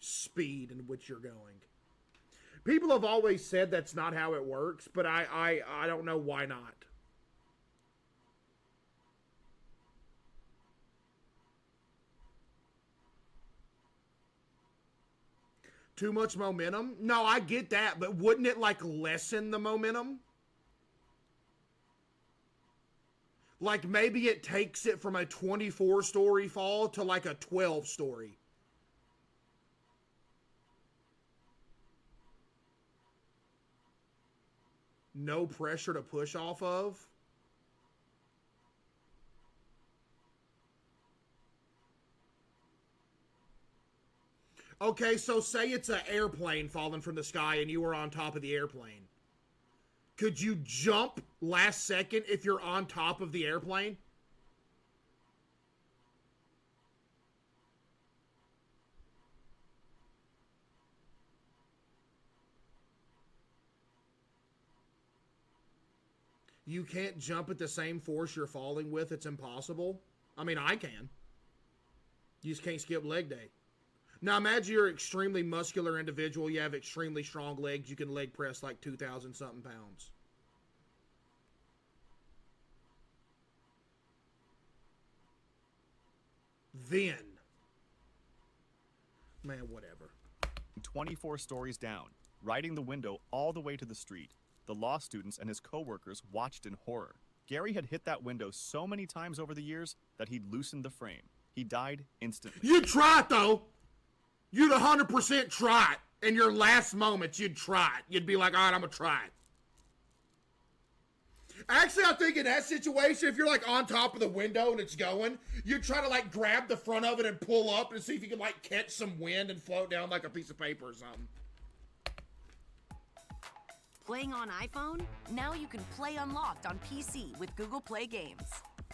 speed in which you're going. People have always said that's not how it works, but I don't know why not. Too much momentum? No, I get that, but wouldn't it like lessen the momentum? Like maybe it takes it from a 24-story fall to like a 12-story. No pressure to push off of. Okay, so say it's an airplane falling from the sky and you were on top of the airplane. Could you jump last second if you're on top of the airplane? You can't jump at the same force you're falling with. It's impossible. I mean, I can. You just can't skip leg day. Now, imagine you're an extremely muscular individual. You have extremely strong legs. You can leg press like 2,000 something pounds. Then. Man, whatever. 24 stories down, riding the window all the way to the street. The law students and his co-workers watched in horror. Gary had hit that window so many times over the years that he'd loosened the frame. He died instantly. You'd try it, though. You'd 100% try it. In your last moments, you'd try it. You'd be like, all right, I'm going to try it. Actually, I think in that situation, if you're like on top of the window and it's going, you'd try to like grab the front of it and pull up and see if you can like catch some wind and float down like a piece of paper or something. Playing on iPhone? Now you can play Unlocked on PC with Google Play Games.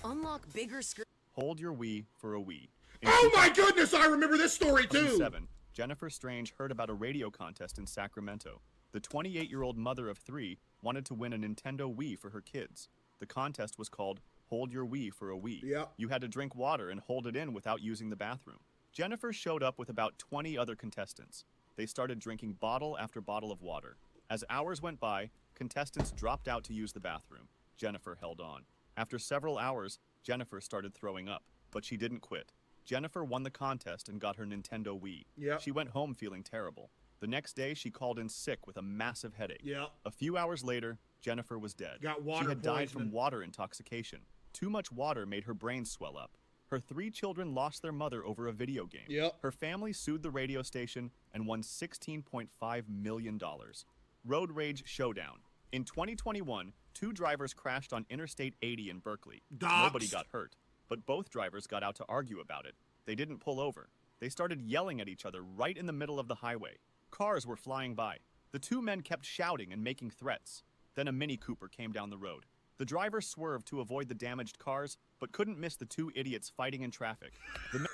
Unlock bigger screen. Hold your Wii for a Wii. In Oh my goodness, I remember this story too! 2007, Jennifer Strange heard about a radio contest in Sacramento. The 28-year-old mother of 3 wanted to win a Nintendo Wii for her kids. The contest was called Hold Your Wii for a Wii. Yep. You had to drink water and hold it in without using the bathroom. Jennifer showed up with about 20 other contestants. They started drinking bottle after bottle of water. As hours went by, contestants dropped out to use the bathroom. Jennifer held on. After several hours, Jennifer started throwing up, but she didn't quit. Jennifer won the contest and got her Nintendo Wii. Yep. She went home feeling terrible. The next day, she called in sick with a massive headache. Yep. A few hours later, Jennifer was dead. Got water She had died poisoning. from water intoxication. Too much water made her brain swell up. Her 3 children lost their mother over a video game. Yep. Her family sued the radio station and won $16.5 million. Road Rage Showdown. In 2021, 2 drivers crashed on Interstate 80 in Berkeley. Docs. Nobody got hurt, but both drivers got out to argue about it. They didn't pull over. They started yelling at each other right in the middle of the highway. Cars were flying by. The 2 men kept shouting and making threats. Then a Mini Cooper came down the road. The driver swerved to avoid the damaged cars, but couldn't miss the 2 idiots fighting in traffic. The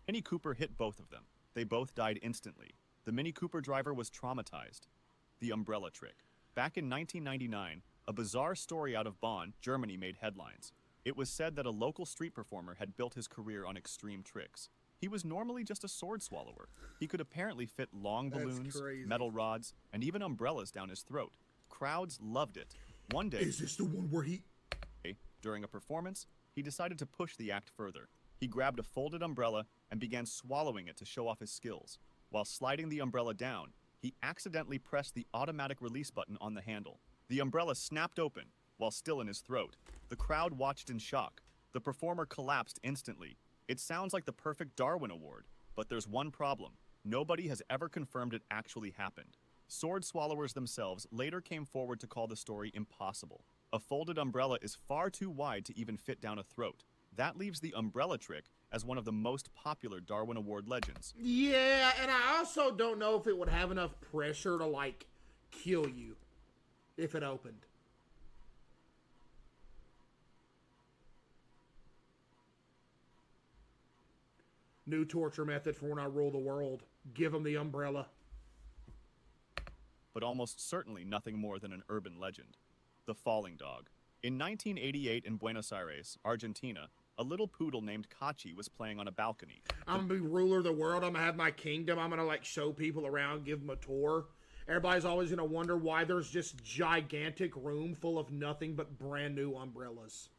Mini Cooper hit both of them. They both died instantly. The Mini Cooper driver was traumatized. The umbrella trick. Back in 1999, a bizarre story out of Bonn, Germany made headlines. It was said that a local street performer had built his career on extreme tricks. He was normally just a sword swallower. He could apparently fit long That's balloons, crazy. metal rods, and even umbrellas down his throat. Crowds loved it. One day, Is this the one where he... during a performance, he decided to push the act further. He grabbed a folded umbrella and began swallowing it to show off his skills. While sliding the umbrella down, he accidentally pressed the automatic release button on the handle. The umbrella snapped open while still in his throat. The crowd watched in shock. The performer collapsed instantly. It sounds like the perfect Darwin Award, but there's one problem. Nobody has ever confirmed it actually happened. Sword swallowers themselves later came forward to call the story impossible. A folded umbrella is far too wide to even fit down a throat. That leaves the umbrella trick as one of the most popular Darwin Award legends. Yeah, and I also don't know if it would have enough pressure to, like, kill you if it opened. New torture method for when I rule the world. Give them the umbrella. But almost certainly nothing more than an urban legend. The falling dog. In 1988 in Buenos Aires, Argentina, a little poodle named Kachi was playing on a balcony. I'm gonna be ruler of the world. I'm gonna have my kingdom. I'm gonna like show people around, give them a tour. Everybody's always gonna wonder why there's just gigantic room full of nothing but brand new umbrellas.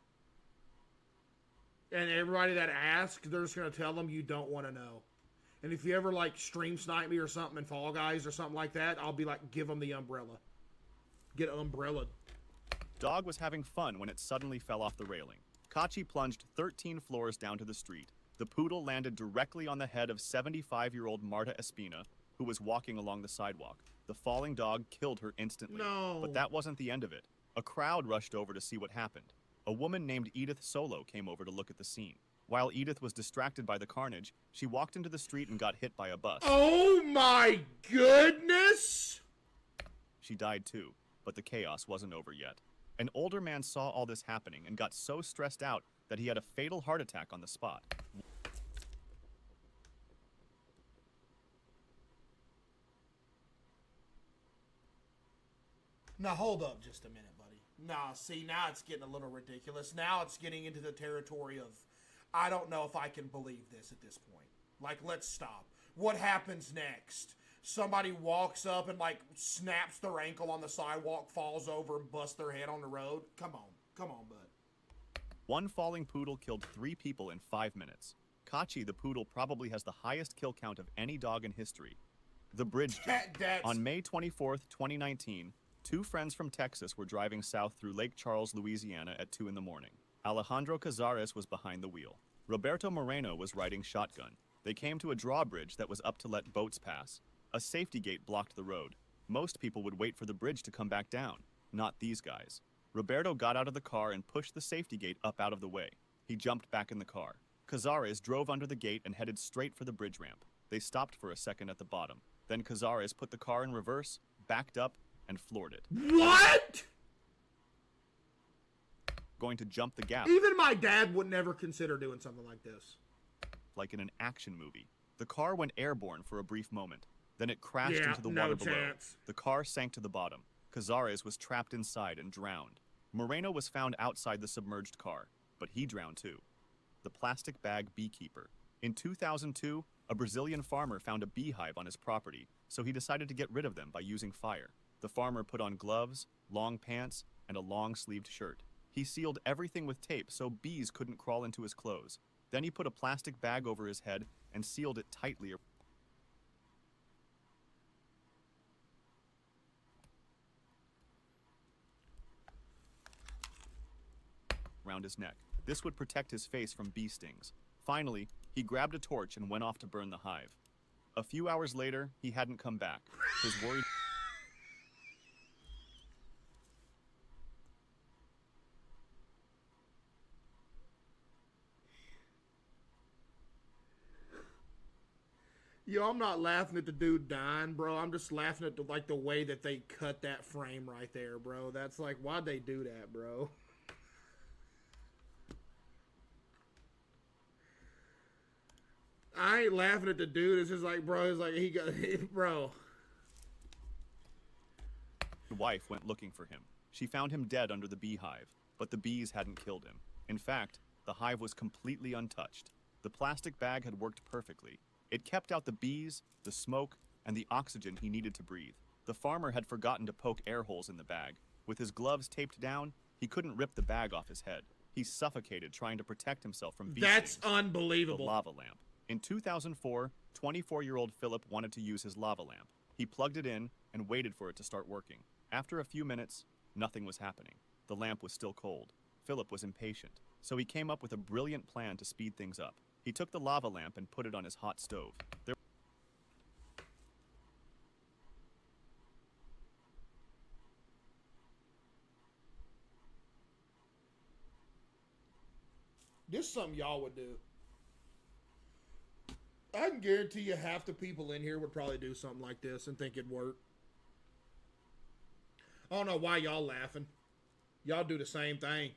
And everybody that asks, they're just gonna tell them you don't want to know. And if you ever like stream snipe me or something in Fall Guys or something like that, I'll be like, give them the umbrella. Get umbrella. Dog was having fun when it suddenly fell off the railing. Kachi plunged 13 floors down to the street. The poodle landed directly on the head of 75-year-old Marta Espina, who was walking along the sidewalk. The falling dog killed her instantly. No. But that wasn't the end of it. A crowd rushed over to see what happened. A woman named Edith Solo came over to look at the scene. While Edith was distracted by the carnage, she walked into the street and got hit by a bus. Oh my goodness! She died too, but the chaos wasn't over yet. An older man saw all this happening and got so stressed out that he had a fatal heart attack on the spot. Now hold up just a minute, buddy. Nah, see, now it's getting a little ridiculous. Now it's getting into the territory of, I don't know if I can believe this at this point. Like, let's stop. What happens next? Somebody walks up and, like, snaps their ankle on the sidewalk, falls over, and busts their head on the road? Come on, bud. One falling poodle killed 3 people in 5 minutes. Kachi the poodle probably has the highest kill count of any dog in history. The bridge jump. On May 24th, 2019, 2 friends from Texas were driving south through Lake Charles, Louisiana at 2 in the morning. Alejandro Cazares was behind the wheel. Roberto Moreno was riding shotgun. They came to a drawbridge that was up to let boats pass. A safety gate blocked the road. Most people would wait for the bridge to come back down. Not these guys. Roberto got out of the car and pushed the safety gate up out of the way. He jumped back in the car. Cazares drove under the gate and headed straight for the bridge ramp. They stopped for a second at the bottom. Then Cazares put the car in reverse, backed up, and floored it. What? Going to jump the gap. Even my dad would never consider doing something like this. Like in an action movie. The car went airborne for a brief moment. Then it crashed into the water below. The car sank to the bottom. Cazares was trapped inside and drowned. Moreno was found outside the submerged car, but he drowned too. The plastic bag beekeeper. In 2002, a Brazilian farmer found a beehive on his property, so he decided to get rid of them by using fire. The farmer put on gloves, long pants, and a long-sleeved shirt. He sealed everything with tape so bees couldn't crawl into his clothes. Then he put a plastic bag over his head and sealed it tightly around his neck. This would protect his face from bee stings. Finally, he grabbed a torch and went off to burn the hive. A few hours later, he hadn't come back. His worried... Yo, I'm not laughing at the dude dying, bro. I'm just laughing at the way that they cut that frame right there, bro. That's like, why'd they do that, bro? I ain't laughing at the dude. It's just like, bro, it's like he got, bro. The wife went looking for him. She found him dead under the beehive, but the bees hadn't killed him. In fact, the hive was completely untouched. The plastic bag had worked perfectly. It kept out the bees, the smoke, and the oxygen he needed to breathe. The farmer had forgotten to poke air holes in the bag. With his gloves taped down, he couldn't rip the bag off his head. He suffocated trying to protect himself from bee That's stings. unbelievable. The lava lamp. In 2004, 24-year-old Philip wanted to use his lava lamp. He plugged it in and waited for it to start working. After a few minutes, nothing was happening. The lamp was still cold. Philip was impatient, so he came up with a brilliant plan to speed things up. He took the lava lamp and put it on his hot stove. This is something y'all would do. I can guarantee you half the people in here would probably do something like this and think it'd work. I don't know why y'all laughing. Y'all do the same thing.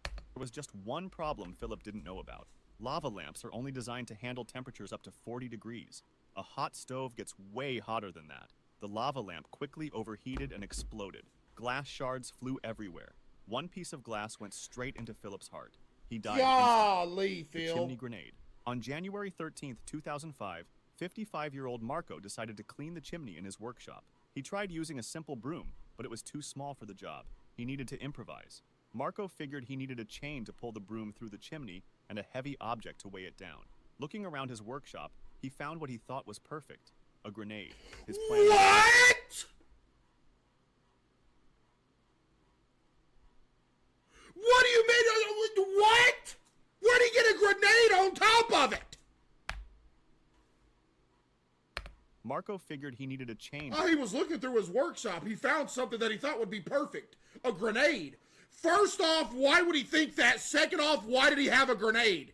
There was just one problem Philip didn't know about. Lava lamps are only designed to handle temperatures up to 40 degrees. A hot stove gets way hotter than that. The lava lamp quickly overheated and exploded. Glass shards flew everywhere. One piece of glass went straight into Philip's heart. He died Golly, instantly. Phil. The chimney grenade. On January 13th, 2005, 55-year-old Marco decided to clean the chimney in his workshop. He tried using a simple broom, but it was too small for the job. He needed to improvise. Marco figured he needed a chain to pull the broom through the chimney and a heavy object to weigh it down. Looking around his workshop, he found what he thought was perfect: a grenade. His plan What? What do you mean? What? Where'd he get a grenade on top of it? Marco figured he needed a chain. Oh, he was looking through his workshop. He found something that he thought would be perfect. A grenade. First off, why would he think that? Second off, why did he have a grenade?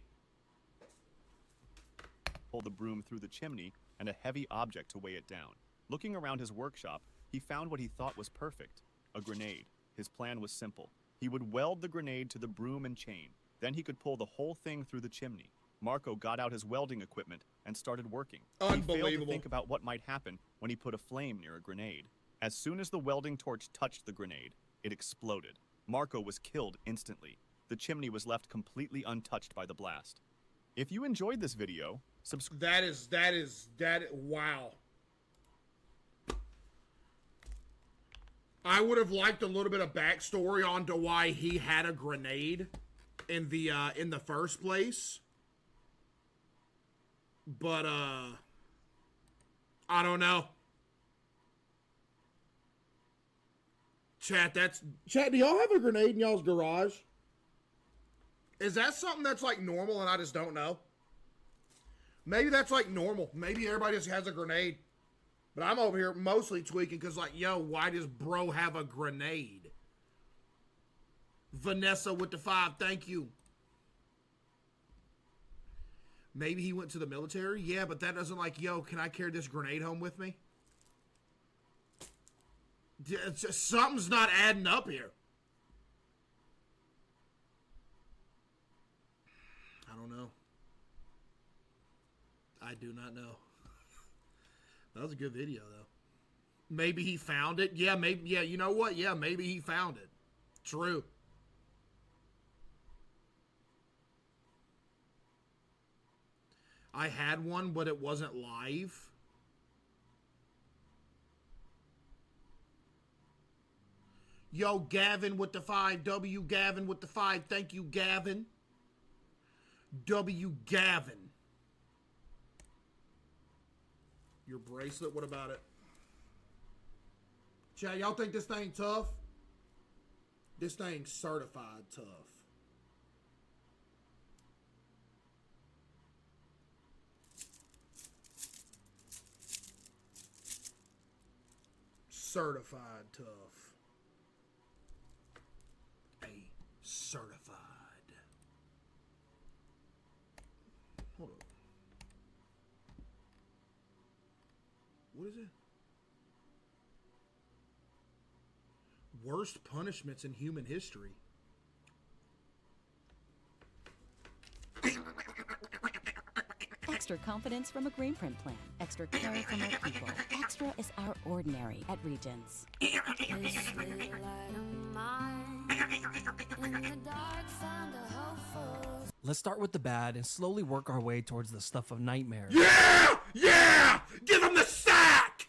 Pull the broom through the chimney and a heavy object to weigh it down. Looking around his workshop, he found what he thought was perfect, a grenade. His plan was simple. He would weld the grenade to the broom and chain. Then he could pull the whole thing through the chimney. Marco got out his welding equipment and started working. He failed to Unbelievable. think about what might happen when he put a flame near a grenade. As soon as the welding torch touched the grenade, it exploded. Marco was killed instantly. The chimney was left completely untouched by the blast. If you enjoyed this video, subscribe. Wow. I would have liked a little bit of backstory on to why he had a grenade in the first place. But, I don't know. Chat, do y'all have a grenade in y'all's garage? Is that something that's like normal and I just don't know? Maybe that's like normal. Maybe everybody just has a grenade. But I'm over here mostly tweaking because like, yo, why does bro have a grenade? Vanessa with the 5, thank you. Maybe he went to the military? Yeah, but that doesn't like, yo, can I carry this grenade home with me? It's just, something's not adding up here. I don't know. I do not know. That was a good video, though. Maybe he found it. Yeah, maybe. Yeah, you know what? Yeah, maybe he found it. True. I had one, but it wasn't live. Yo, Gavin with the 5. W Gavin with the 5. Thank you, Gavin. W Gavin. Your bracelet, what about it? Chad, y'all think this thing tough? This thing's certified tough. Certified tough. Certified. Hold on. What is it? Worst punishments in human history. Extra confidence from a green print plan. Extra care from our people. Extra is our ordinary at Regents. Let's start with the bad and slowly work our way towards the stuff of nightmares. Yeah! Yeah! Give him the sack!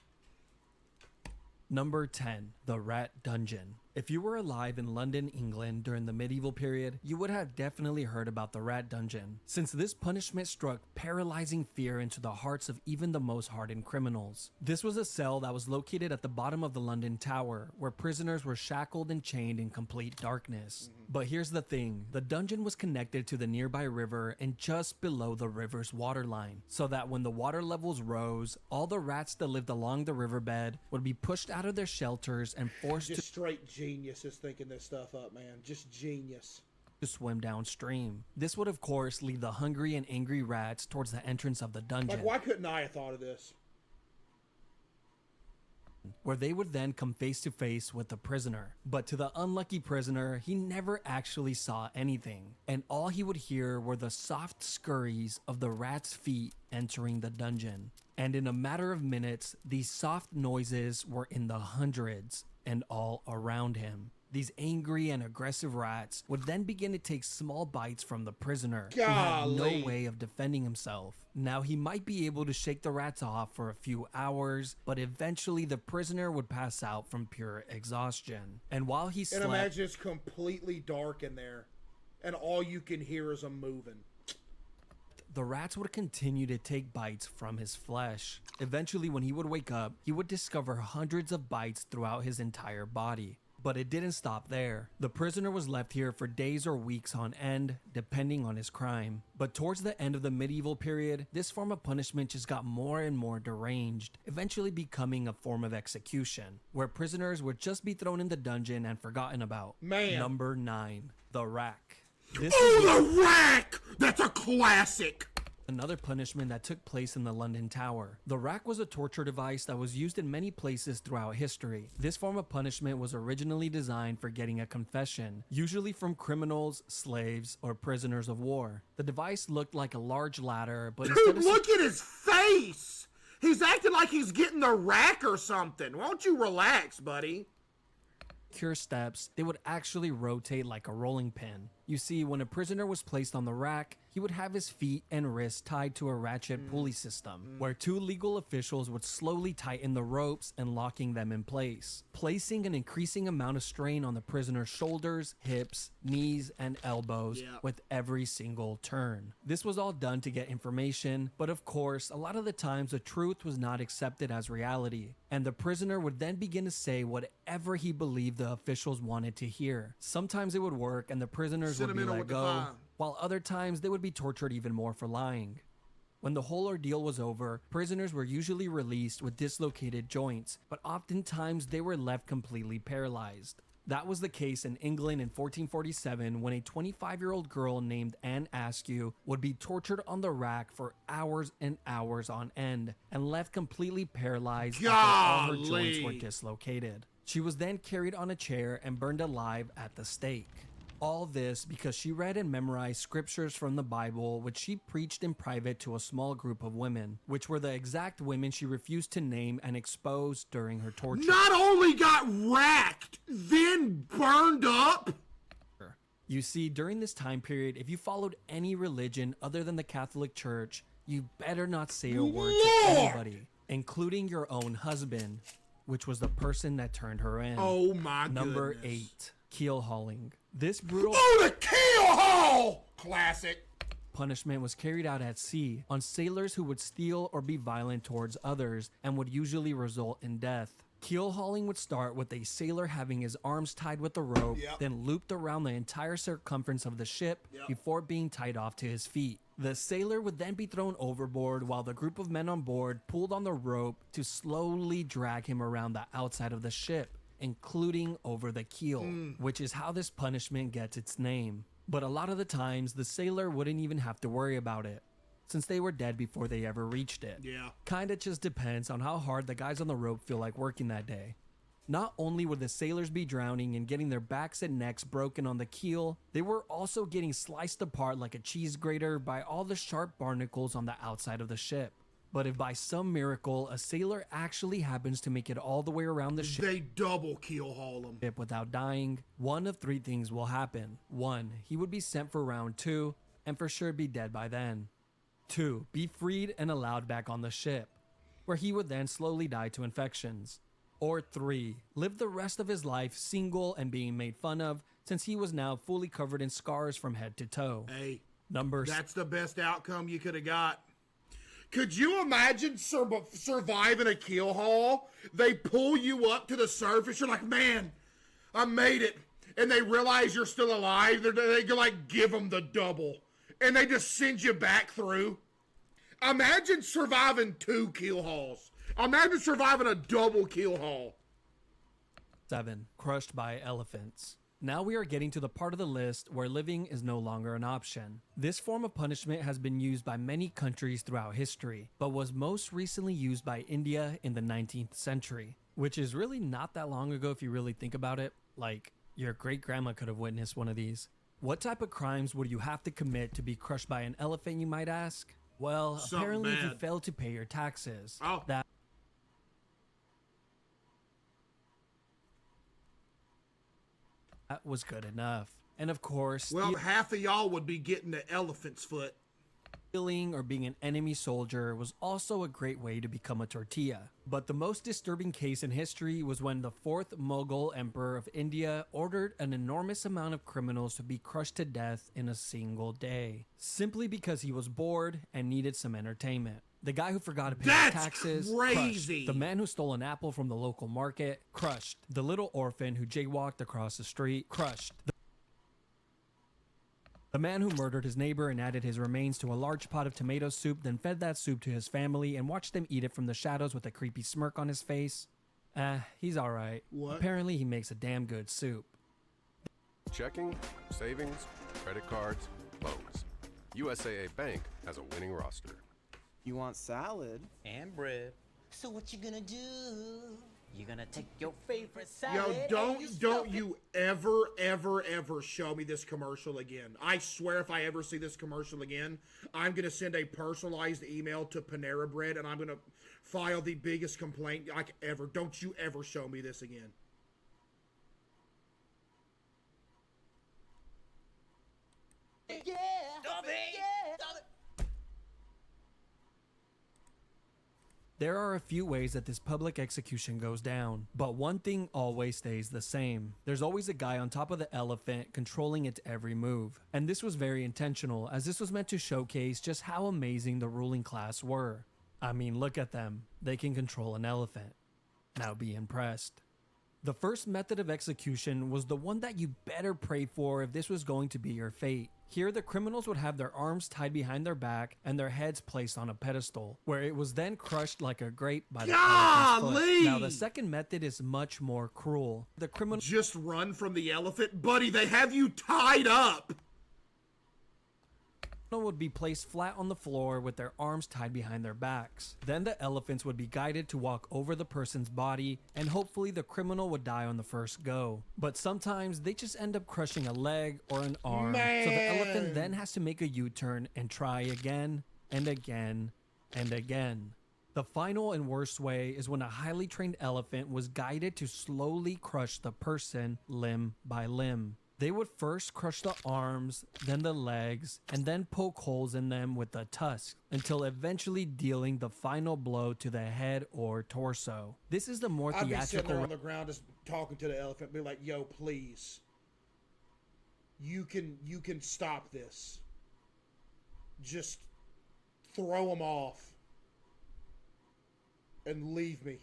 Number 10, the Rat Dungeon. If you were alive in London, England during the medieval period, you would have definitely heard about the Rat Dungeon, since this punishment struck paralyzing fear into the hearts of even the most hardened criminals. This was a cell that was located at the bottom of the London Tower, where prisoners were shackled and chained in complete darkness. But here's the thing, the dungeon was connected to the nearby river and just below the river's waterline, so that when the water levels rose, all the rats that lived along the riverbed would be pushed out of their shelters and forced Just straight genius is thinking this stuff up, man. Just genius. to swim downstream. This would of course lead the hungry and angry rats towards the entrance of the dungeon. Like, why couldn't I have thought of this? Where they would then come face to face with the prisoner. But to the unlucky prisoner, he never actually saw anything, and all he would hear were the soft scurries of the rat's feet entering the dungeon. And in a matter of minutes, these soft noises were in the hundreds and all around him. These angry and aggressive rats would then begin to take small bites from the prisoner, who had no Golly. way of defending himself. Now he might be able to shake the rats off for a few hours, but eventually the prisoner would pass out from pure exhaustion. And while he And slept, imagine it's completely dark in there, and all you can hear is them moving. the rats would continue to take bites from his flesh. Eventually, when he would wake up, he would discover hundreds of bites throughout his entire body. But it didn't stop there. The prisoner was left here for days or weeks on end, depending on his crime. But towards the end of the medieval period, this form of punishment just got more and more deranged, eventually becoming a form of execution, where prisoners would just be thrown in the dungeon and forgotten about. Man. Number 9. The rack. The rack! That's a classic! Another punishment that took place in the London Tower. The rack was a torture device that was used in many places throughout history. This form of punishment was originally designed for getting a confession, usually from criminals, slaves, or prisoners of war. The device looked like a large ladder, but instead of— Look at his face! He's acting like he's getting the rack or something. Why don't you relax, buddy? secure steps, they would actually rotate like a rolling pin. You see, when a prisoner was placed on the rack, he would have his feet and wrists tied to a ratchet pulley system, where two legal officials would slowly tighten the ropes and locking them in place, placing an increasing amount of strain on the prisoner's shoulders, hips, knees, and elbows with every single turn. This was all done to get information, but of course, a lot of the times the truth was not accepted as reality, and the prisoner would then begin to say whatever he believed the officials wanted to hear. Sometimes it would work and the prisoners would be let go, while other times they would be tortured even more for lying. When the whole ordeal was over, prisoners were usually released with dislocated joints, but oftentimes they were left completely paralyzed. That was the case in England in 1447 when a 25-year-old girl named Anne Askew would be tortured on the rack for hours and hours on end and left completely paralyzed after all her joints were dislocated. She was then carried on a chair and burned alive at the stake. All this because she read and memorized scriptures from the Bible, which she preached in private to a small group of women, which were the exact women she refused to name and expose during her torture. Not only got racked, then burned up. You see, during this time period, if you followed any religion other than the Catholic Church, you better not say a word to anybody, including your own husband, which was the person that turned her in. Oh my Number goodness. 8. Keel hauling. This brutal the keel haul! Classic. punishment was carried out at sea on sailors who would steal or be violent towards others and would usually result in death. Keel hauling would start with a sailor having his arms tied with a rope, then looped around the entire circumference of the ship before being tied off to his feet. The sailor would then be thrown overboard while the group of men on board pulled on the rope to slowly drag him around the outside of the ship, including over the keel, which is how this punishment gets its name. But a lot of the times, the sailor wouldn't even have to worry about it, since they were dead before they ever reached it. Kinda just depends on how hard the guys on the rope feel like working that day. Not only would the sailors be drowning and getting their backs and necks broken on the keel, they were also getting sliced apart like a cheese grater by all the sharp barnacles on the outside of the ship. But if by some miracle a sailor actually happens to make it all the way around the ship, they double keel haul him without dying, one of three things will happen. 1, he would be sent for round 2 and for sure be dead by then. 2, be freed and allowed back on the ship, where he would then slowly die to infections. Or 3, live the rest of his life single and being made fun of, since he was now fully covered in scars from head to toe. Hey, Number that's the best outcome you could have got. Could you imagine surviving a keel haul? They pull you up to the surface. You're like, man, I made it. And they realize you're still alive. They like give them the double. And they just send you back through. Imagine surviving 2 keel hauls. Imagine surviving a double keel haul. 7, crushed by elephants. Now we are getting to the part of the list where living is no longer an option. This form of punishment has been used by many countries throughout history, but was most recently used by India in the 19th century, which is really not that long ago if you really think about it. Like, your great-grandma could have witnessed one of these. What type of crimes would you have to commit to be crushed by an elephant, you might ask? Well, apparently if you fail to pay your taxes, that was good enough. And of course, half of y'all would be getting the elephant's foot. Stealing or being an enemy soldier was also a great way to become a tortilla. But the most disturbing case in history was when the 4th Mughal Emperor of India ordered an enormous amount of criminals to be crushed to death in a single day, simply because he was bored and needed some entertainment. The guy who forgot to pay his That's taxes, crazy. crushed. The man who stole an apple from the local market, crushed. The little orphan who jaywalked across the street, crushed. The man who murdered his neighbor and added his remains to a large pot of tomato soup, then fed that soup to his family and watched them eat it from the shadows with a creepy smirk on his face. He's alright. What? Apparently he makes a damn good soup. Checking, savings, credit cards, loans. USAA Bank has a winning roster. You want salad? And bread. So what you gonna do? You gonna take your favorite Yo, salad? don't you ever show me this commercial again. I swear if I ever see this commercial again, I'm going to send a personalized email to Panera Bread and I'm going to file the biggest complaint like ever. Don't you ever show me this again. Yeah. Stop it. Yeah. Stop it. There are a few ways that this public execution goes down, but one thing always stays the same. There's always a guy on top of the elephant controlling its every move. And this was very intentional, as this was meant to showcase just how amazing the ruling class were. I mean, look at them. They can control an elephant. Now be impressed. The first method of execution was the one that you better pray for if this was going to be your fate. Here, the criminals would have their arms tied behind their back and their heads placed on a pedestal, where it was then crushed like a grape by the elephant's foot. Now, the second method is much more cruel. The criminal just run from the elephant? Buddy, they have you tied up! would be placed flat on the floor with their arms tied behind their backs. Then the elephants would be guided to walk over the person's body, and hopefully the criminal would die on the first go. But sometimes they just end up crushing a leg or an arm, so the elephant then has to make a U-turn and try again and again and again. The final and worst way is when a highly trained elephant was guided to slowly crush the person limb by limb. They would first crush the arms, then the legs, and then poke holes in them with the tusk, until eventually dealing the final blow to the head or torso. This is the more I'd be sitting there theatrical. on the ground just talking to the elephant, be like, yo, please. You can stop this. Just throw them off. And leave me.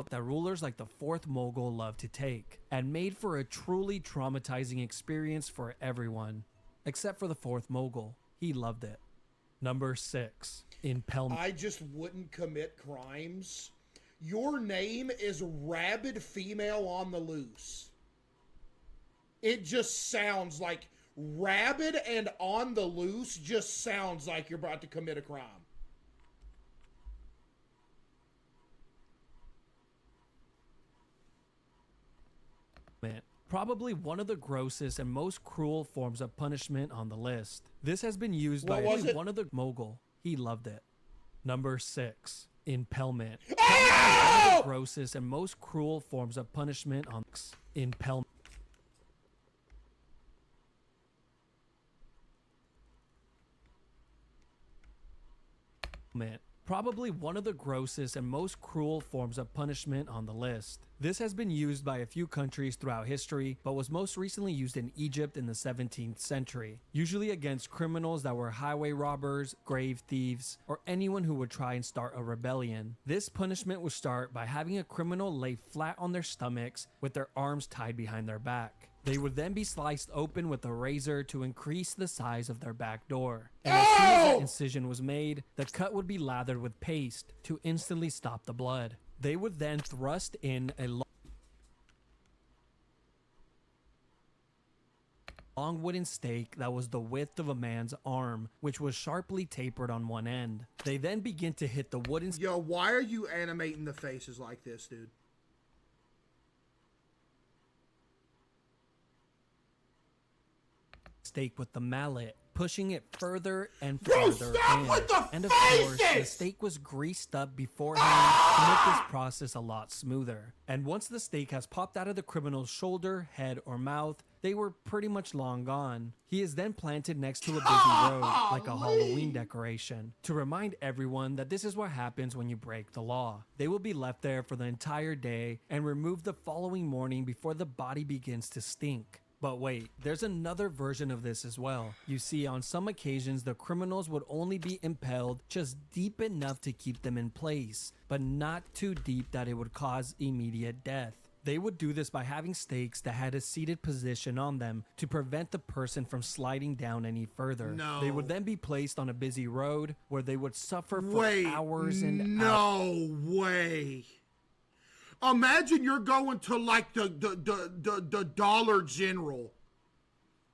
That rulers like the fourth Mogul love to take, and made for a truly traumatizing experience for everyone, except for the fourth Mogul. He loved it. Number 6, Impalement. I just wouldn't commit crimes. Your name is Rabid Female on the Loose. It just sounds like Rabid and on the Loose just sounds like you're about to commit a crime. Probably one of the grossest and most cruel forms of punishment on the list. This has been used by one of the Mogul. He loved it. Number 6, Impalement. One of the grossest and most cruel forms of punishment on Impalement. Probably one of the grossest and most cruel forms of punishment on the list. This has been used by a few countries throughout history, but was most recently used in Egypt in the 17th century, usually against criminals that were highway robbers, grave thieves, or anyone who would try and start a rebellion. This punishment would start by having a criminal lay flat on their stomachs with their arms tied behind their back. They would then be sliced open with a razor to increase the size of their back door. And as soon as that incision was made, the cut would be lathered with paste to instantly stop the blood. They would then thrust in a long wooden stake that was the width of a man's arm, which was sharply tapered on one end. They then begin to hit the wooden... Yo, why are you animating the faces like this, dude? Stake with the mallet, pushing it further and further in. And of course, the stake was greased up beforehand to make this process a lot smoother. And once the stake has popped out of the criminal's shoulder, head, or mouth, they were pretty much long gone. He is then planted next to a busy road, like a Halloween decoration, to remind everyone that this is what happens when you break the law. They will be left there for the entire day and removed the following morning before the body begins to stink. But wait, there's another version of this as well. You see, on some occasions, the criminals would only be impaled just deep enough to keep them in place, but not too deep that it would cause immediate death. They would do this by having stakes that had a seated position on them to prevent the person from sliding down any further. No. They would then be placed on a busy road where they would suffer for hours and hours. No way. Imagine you're going to like the Dollar General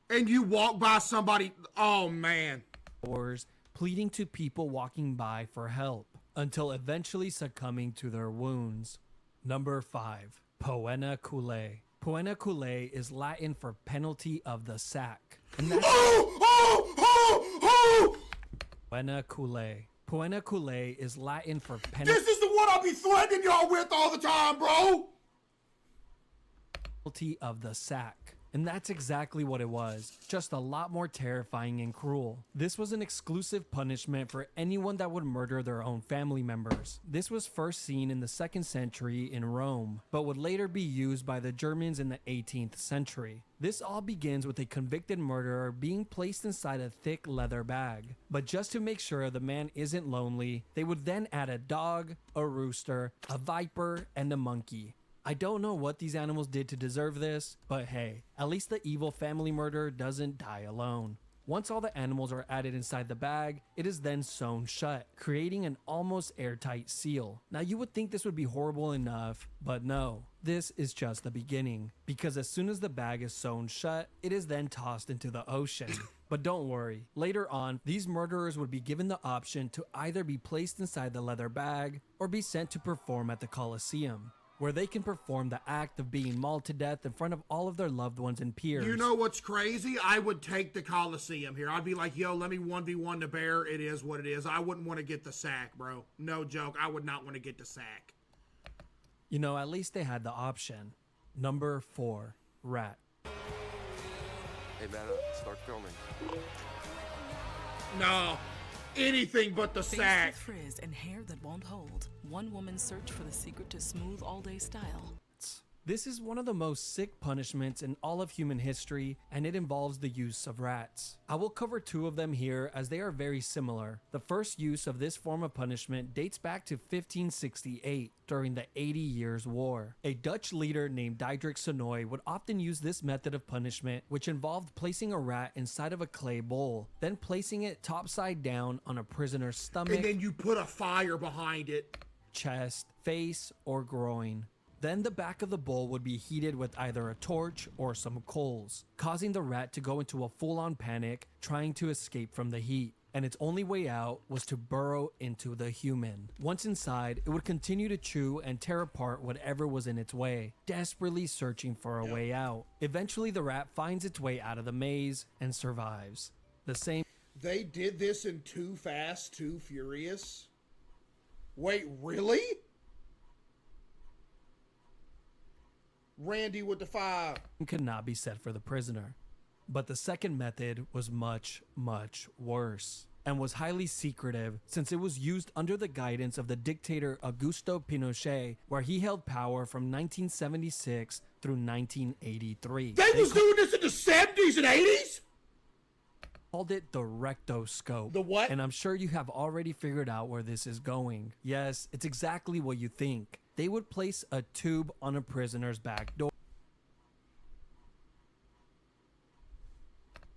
and you walk by somebody. Oh man. Pleading to people walking by for help until eventually succumbing to their wounds. Number 5. Poena culae. Poena culae is Latin for penalty of the sack. And that's Poena culae. Poena culae is Latin for penalty. This is the one I be threatening y'all with all the time, bro. Penalty of the sack. And that's exactly what it was, just a lot more terrifying and cruel. This was an exclusive punishment for anyone that would murder their own family members. This was first seen in the 2nd century in Rome, but would later be used by the Germans in the 18th century. This all begins with a convicted murderer being placed inside a thick leather bag. But just to make sure the man isn't lonely, they would then add a dog, a rooster, a viper, and a monkey. I don't know what these animals did to deserve this, but hey, at least the evil family murderer doesn't die alone. Once all the animals are added inside the bag, it is then sewn shut, creating an almost airtight seal. Now you would think this would be horrible enough, but no, this is just the beginning. Because as soon as the bag is sewn shut, it is then tossed into the ocean. But don't worry, later on, these murderers would be given the option to either be placed inside the leather bag or be sent to perform at the Colosseum, where they can perform the act of being mauled to death in front of all of their loved ones and peers. You know what's crazy? I would take the Coliseum here. I'd be like, yo, let me 1v1 the bear. It is what it is. I wouldn't want to get the sack, bro. No joke. I would not want to get the sack. You know, at least they had the option. Number 4, rat. Hey man, start filming. No. Anything but the sack. Face with frizz and hair that won't hold. One woman's search for the secret to smooth all-day style. This is one of the most sick punishments in all of human history, and it involves the use of rats. I will cover 2 of them here as they are very similar. The first use of this form of punishment dates back to 1568 during the 80 Years' War. A Dutch leader named Diederik Sonoy would often use this method of punishment, which involved placing a rat inside of a clay bowl, then placing it topside down on a prisoner's stomach, and then you put a fire behind it, chest, face, or groin. Then the back of the bowl would be heated with either a torch or some coals, causing the rat to go into a full-on panic, trying to escape from the heat. And its only way out was to burrow into the human. Once inside, it would continue to chew and tear apart whatever was in its way, desperately searching for a way out. Eventually, the rat finds its way out of the maze and survives. They did this in Too Fast, Too Furious? Wait, really? Randy with the 5. Could not be said for the prisoner. But the second method was much, much worse, and was highly secretive since it was used under the guidance of the dictator Augusto Pinochet, where he held power from 1976 through 1983. They was doing this in the 70s and 80s? Called it the rectoscope. The what? And I'm sure you have already figured out where this is going. Yes, it's exactly what you think. They would place a tube on a prisoner's back door,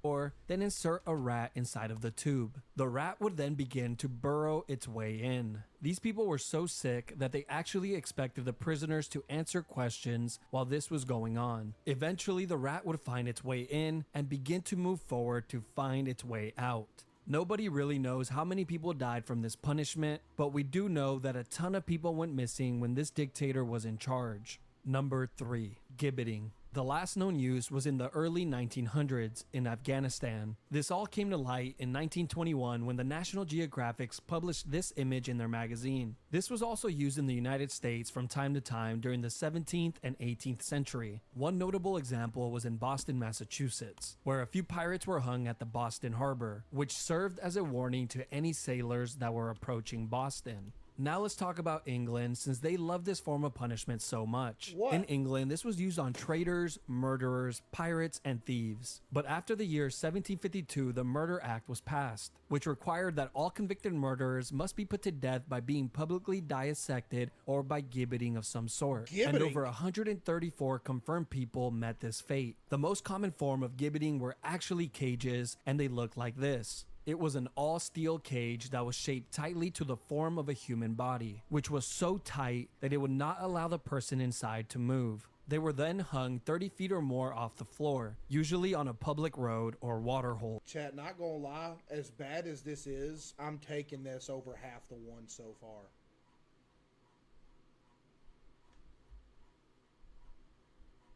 or then insert a rat inside of the tube. The rat would then begin to burrow its way in. These people were so sick that they actually expected the prisoners to answer questions while this was going on. Eventually, the rat would find its way in and begin to move forward to find its way out. Nobody really knows how many people died from this punishment, but we do know that a ton of people went missing when this dictator was in charge. Number 3, gibbeting. The last known use was in the early 1900s in Afghanistan. This all came to light in 1921 when the National Geographic published this image in their magazine. This was also used in the United States from time to time during the 17th and 18th century. One notable example was in Boston, Massachusetts, where a few pirates were hung at the Boston Harbor, which served as a warning to any sailors that were approaching Boston. Now let's talk about England, since they love this form of punishment so much. What? In England, this was used on traitors, murderers, pirates, and thieves. But after the year 1752, the Murder Act was passed, which required that all convicted murderers must be put to death by being publicly dissected or by gibbeting of some sort. And Gibbeting? over 134 confirmed people met this fate. The most common form of gibbeting were actually cages, and they looked like this. It was an all-steel cage that was shaped tightly to the form of a human body, which was so tight that it would not allow the person inside to move. They were then hung 30 feet or more off the floor, usually on a public road or water hole. Chat, not gonna lie, as bad as this is, I'm taking this over half the one so far.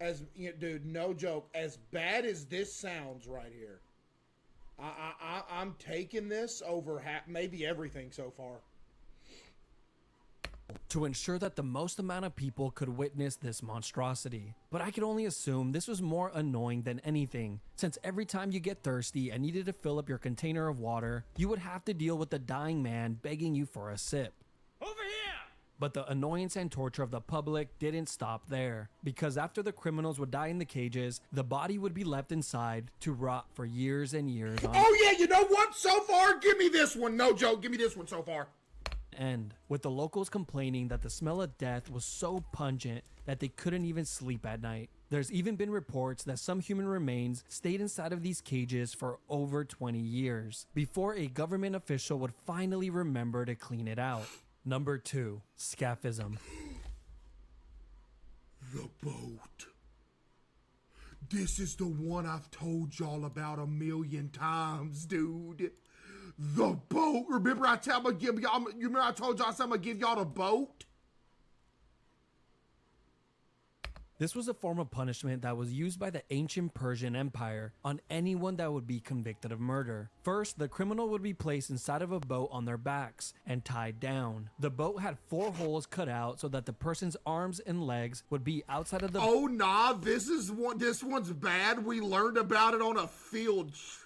As you know, dude, no joke, as bad as this sounds right here, I'm taking this over half, maybe everything so far. To ensure that the most amount of people could witness this monstrosity. But I could only assume this was more annoying than anything, since every time you get thirsty and needed to fill up your container of water, you would have to deal with the dying man begging you for a sip. Over here! But the annoyance and torture of the public didn't stop there, because after the criminals would die in the cages, the body would be left inside to rot for years and years on Oh yeah, you know what? So far, give me this one. No joke, give me this one so far. end, with the locals complaining that the smell of death was so pungent that they couldn't even sleep at night. There's even been reports that some human remains stayed inside of these cages for over 20 years, before a government official would finally remember to clean it out. Number 2, scaphism. The boat. This is the one I've told y'all about a million times, dude. The boat. Remember I told y'all I said I'm gonna give y'all the boat? This was a form of punishment that was used by the ancient Persian Empire on anyone that would be convicted of murder. First, the criminal would be placed inside of a boat on their backs and tied down. The boat had 4 holes cut out so that the person's arms and legs would be outside of the Oh nah, this one's bad. We learned about it on a field trip.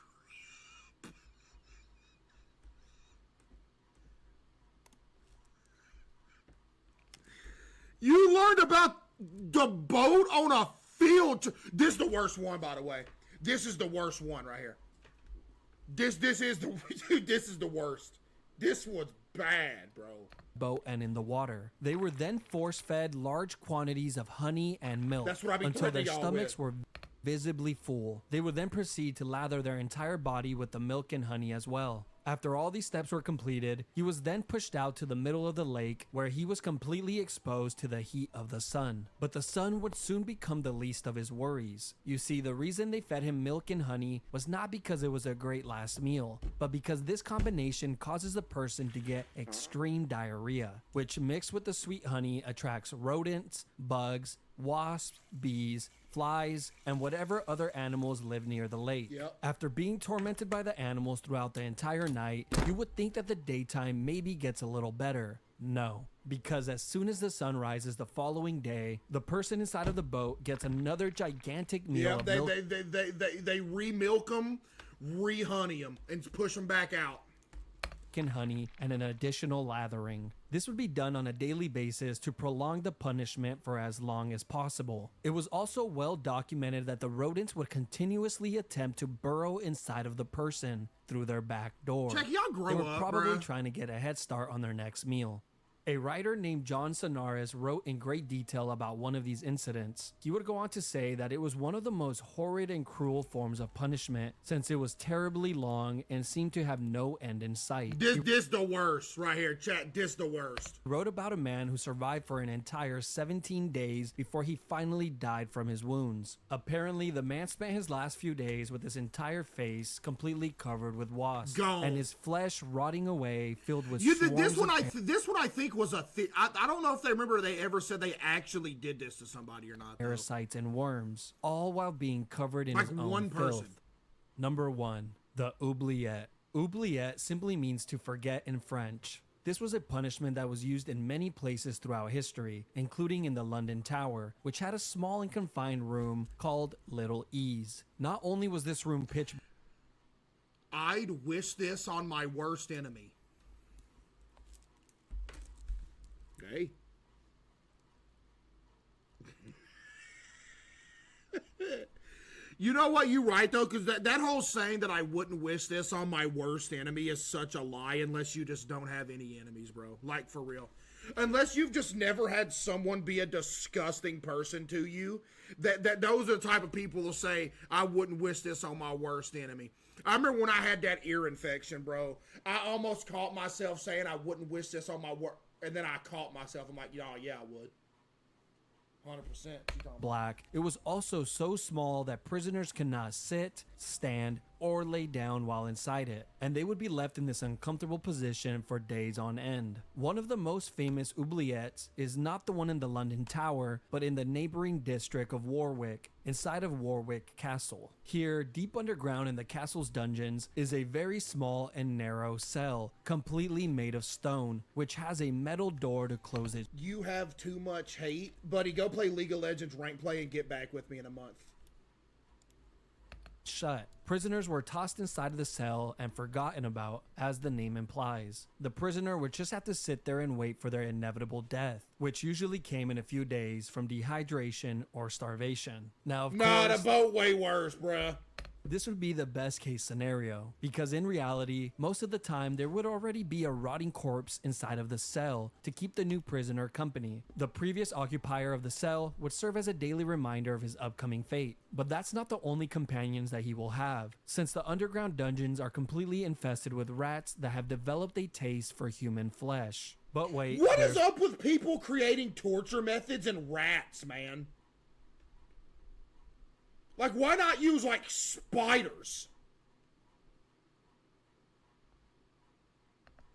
You learned about the boat on a field trip. This is the worst one, by the way. This is the worst one right here. This is the worst. This one's bad, bro. boat and in the water. They were then force-fed large quantities of honey and milk That's what I be until their threatening y'all stomachs with. were visibly full. They would then proceed to lather their entire body with the milk and honey as well. After all these steps were completed, he was then pushed out to the middle of the lake where he was completely exposed to the heat of the sun. But the sun would soon become the least of his worries. You see, the reason they fed him milk and honey was not because it was a great last meal, but because this combination causes a person to get extreme diarrhea, which mixed with the sweet honey attracts rodents, bugs, wasps, bees, flies, and whatever other animals live near the lake. After being tormented by the animals throughout the entire night, you would think that the daytime maybe gets a little better. No, because as soon as the sun rises the following day, the person inside of the boat gets another gigantic meal of milk. They re-milk them, re-honey them, and push them back out. And honey and an additional lathering. This would be done on a daily basis to prolong the punishment for as long as possible. It was also well documented that the rodents would continuously attempt to burrow inside of the person through their back door. Check, y'all grow They were up, probably bruh. trying to get a head start on their next meal. A writer named John Sonaris wrote in great detail about one of these incidents. He would go on to say that it was one of the most horrid and cruel forms of punishment since it was terribly long and seemed to have no end in sight. This the worst right here, chat. This the worst. He wrote about a man who survived for an entire 17 days before he finally died from his wounds. Apparently, the man spent his last few days with his entire face completely covered with wasps Gone. and his flesh rotting away, filled with This swarms one, of this one I think was a I don't know if they remember they ever said they actually did this to somebody or not. Though. parasites and worms, all while being covered in Like his own one filth. person. Number 1, the oubliette. Oubliette simply means to forget in French. This was a punishment that was used in many places throughout history, including in the London Tower, which had a small and confined room called Little Ease. Not only was this room pitch I'd wish this on my worst enemy. Hey. You know what? You're right, though, because that whole saying that I wouldn't wish this on my worst enemy is such a lie unless you just don't have any enemies, bro. Like, for real. Unless you've just never had someone be a disgusting person to you, that those are the type of people who say, I wouldn't wish this on my worst enemy. I remember when I had that ear infection, bro. I almost caught myself saying I wouldn't wish this on my worst, and then I caught myself. I'm like, yeah, I would. 100%. Black. It was also so small that prisoners could not sit, stand, or lay down while inside it, and they would be left in this uncomfortable position for days on end. One of the most famous oubliettes is not the one in the London Tower, but in the neighboring district of Warwick, inside of Warwick Castle. Here, deep underground in the castle's dungeons, is a very small and narrow cell, completely made of stone, which has a metal door to close it. You have too much hate. Buddy, go play League of Legends rank play and get back with me in a month. Shut. Prisoners were tossed inside of the cell and forgotten about, as the name implies. The prisoner would just have to sit there and wait for their inevitable death, which usually came in a few days from dehydration or starvation. Now, of course, the boat way worse, bruh. this would be the best case scenario, because in reality, most of the time there would already be a rotting corpse inside of the cell to keep the new prisoner company. The previous occupier of the cell would serve as a daily reminder of his upcoming fate. But that's not the only companions that he will have, since the underground dungeons are completely infested with rats that have developed a taste for human flesh. But wait, what is up with people creating torture methods and rats, man? Like, why not use, like, spiders?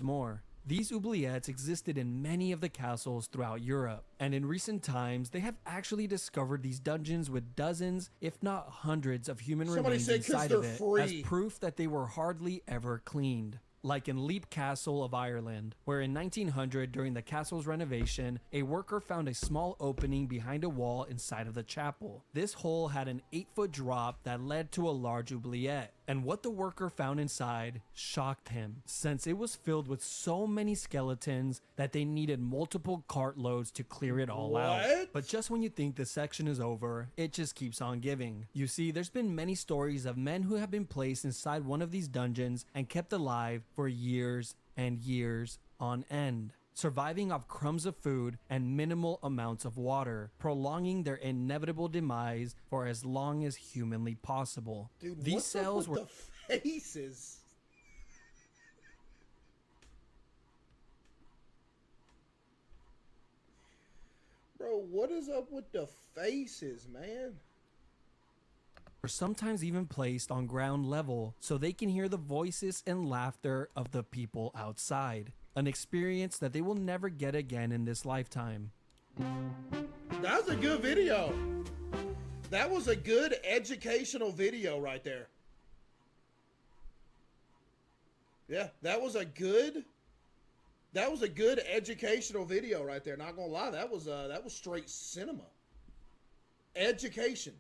More. These oubliettes existed in many of the castles throughout Europe, and in recent times, they have actually discovered these dungeons with dozens, if not hundreds, of human remains inside of it, as proof that they were hardly ever cleaned. Like in Leap Castle of Ireland, where in 1900, during the castle's renovation, a worker found a small opening behind a wall inside of the chapel. This hole had an 8-foot drop that led to a large oubliette, and what the worker found inside shocked him, since it was filled with so many skeletons that they needed multiple cartloads to clear it all out. But just when you think the section is over, it just keeps on giving. You see, there's been many stories of men who have been placed inside one of these dungeons and kept alive for years and years on end, surviving off crumbs of food and minimal amounts of water, prolonging their inevitable demise for as long as humanly possible. Dude, these cells were the faces. Bro, what is up with the faces, man? Or sometimes even placed on ground level so they can hear the voices and laughter of the people outside, an experience that they will never get again in this lifetime. That was a good video. That was a good educational video right there. Yeah, that was a good educational video right there. Not gonna lie, that was straight cinema. Education.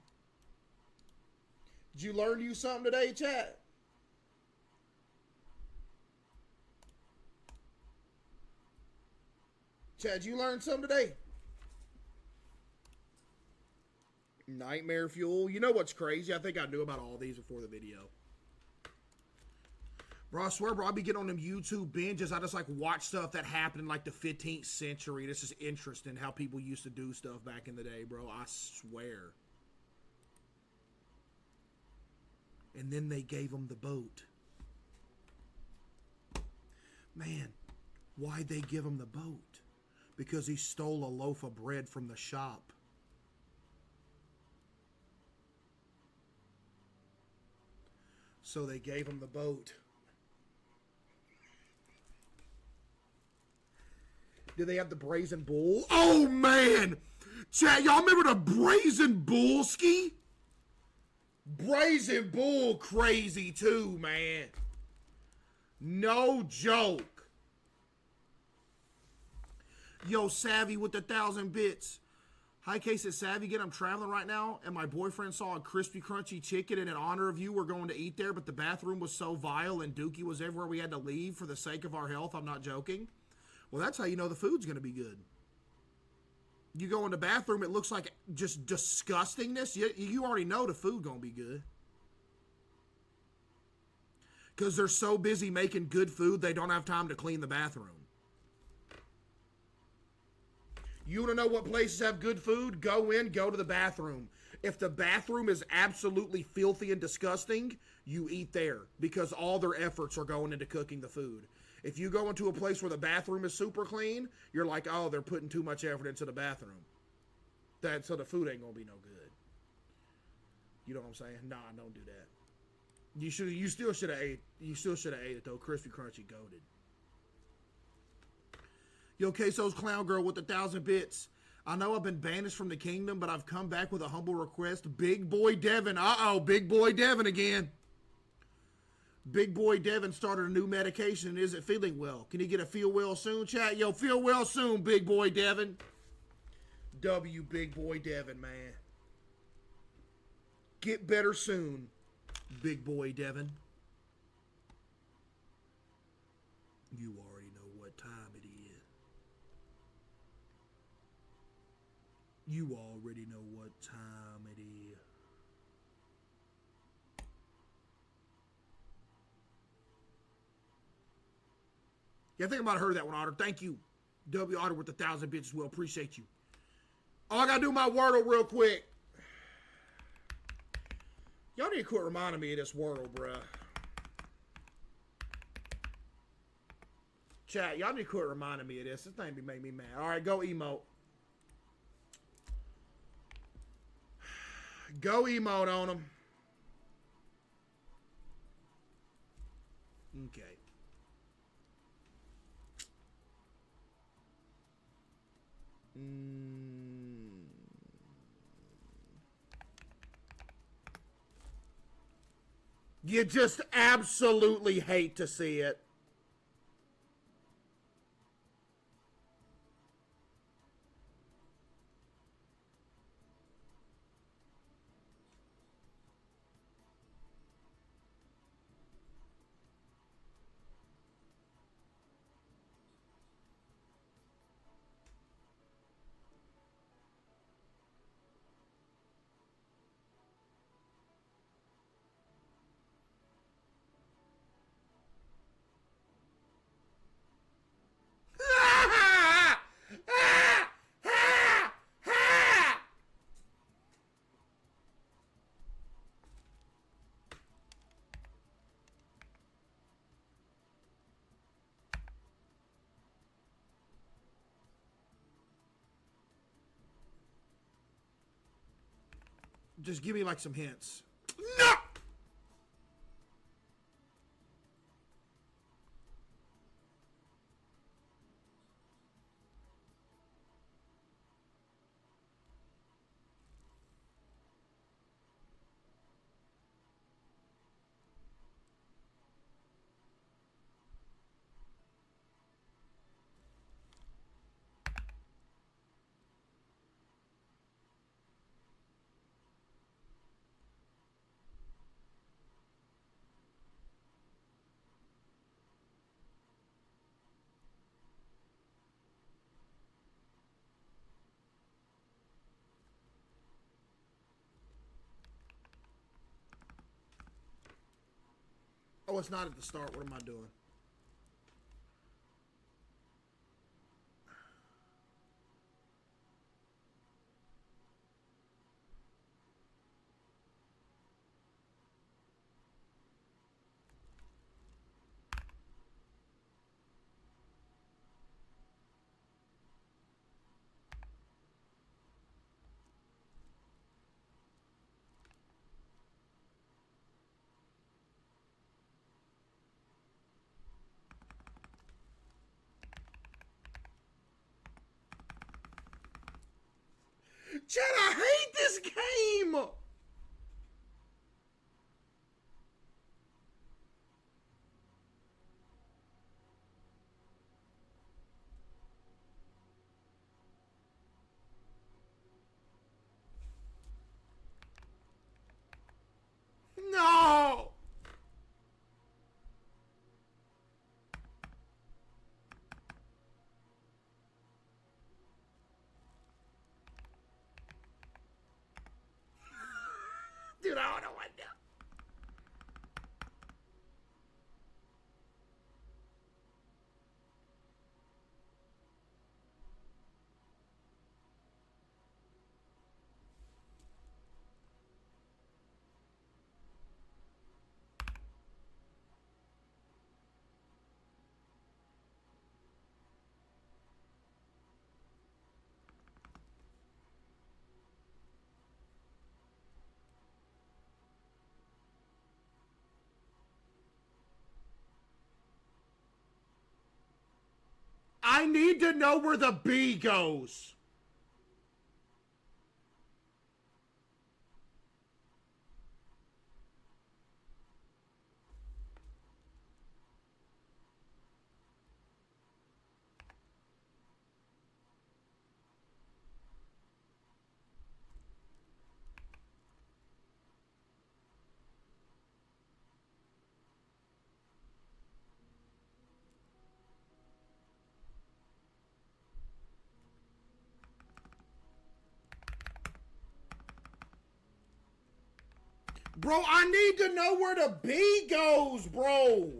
Did you learn you something today, chat? Chat, did you learn something today? Nightmare fuel. You know what's crazy? I think I knew about all these before the video. Bro, I swear, bro, I be getting on them YouTube binges. I just, like, watch stuff that happened in, like, the 15th century. This is interesting how people used to do stuff back in the day, bro. I swear. And then they gave him the boat. Man, why'd they give him the boat? Because he stole a loaf of bread from the shop. So they gave him the boat. Did they have the brazen bull? Oh, man! Chat, y'all remember the brazen bull ski? Brazen bull crazy too, man. No joke. Yo, Savvy with the 1,000 bits. Hi, Case, it's Savvy again. I'm traveling right now, and my boyfriend saw a crispy, crunchy chicken, and in honor of you, we're going to eat there, but the bathroom was so vile, and Dookie was everywhere we had to leave for the sake of our health. I'm not joking. Well, that's how you know the food's going to be good. You go in the bathroom, it looks like just disgustingness. You already know the food gonna be good. Because they're so busy making good food, they don't have time to clean the bathroom. You want to know what places have good food? Go to the bathroom. If the bathroom is absolutely filthy and disgusting, you eat there because all their efforts are going into cooking the food. If you go into a place where the bathroom is super clean, you're like, oh, they're putting too much effort into the bathroom. So the food ain't going to be no good. You know what I'm saying? Nah, don't do that. You still should have ate it though. Crispy Crunchy goated. Yo, Queso's Clown Girl with 1,000 bits. I know I've been banished from the kingdom, but I've come back with a humble request. Big Boy Devin. Uh-oh, Big Boy Devin again. Big Boy Devin started a new medication and isn't feeling well. Can he get a feel well soon, chat? Yo, feel well soon, Big Boy Devin. W, Big Boy Devin, man. Get better soon, Big Boy Devin. You already know what time it is. You already know what time it is. Yeah, I think I might have heard that one, Otter. Thank you. W Otter with 1,000 bits as well. Appreciate you. Oh, I got to do my Wordle real quick. Y'all need to quit reminding me of this Wordle, bruh. Chat, y'all need to quit reminding me of this. This thing be making me mad. All right, go emote. Go emote on them. Okay. You just absolutely hate to see it. Just give me like some hints. No! Oh, it's not at the start. What am I doing? Chad, I hate this game! No! I need to know where the B goes. Bro, I need to know where the B goes, bro.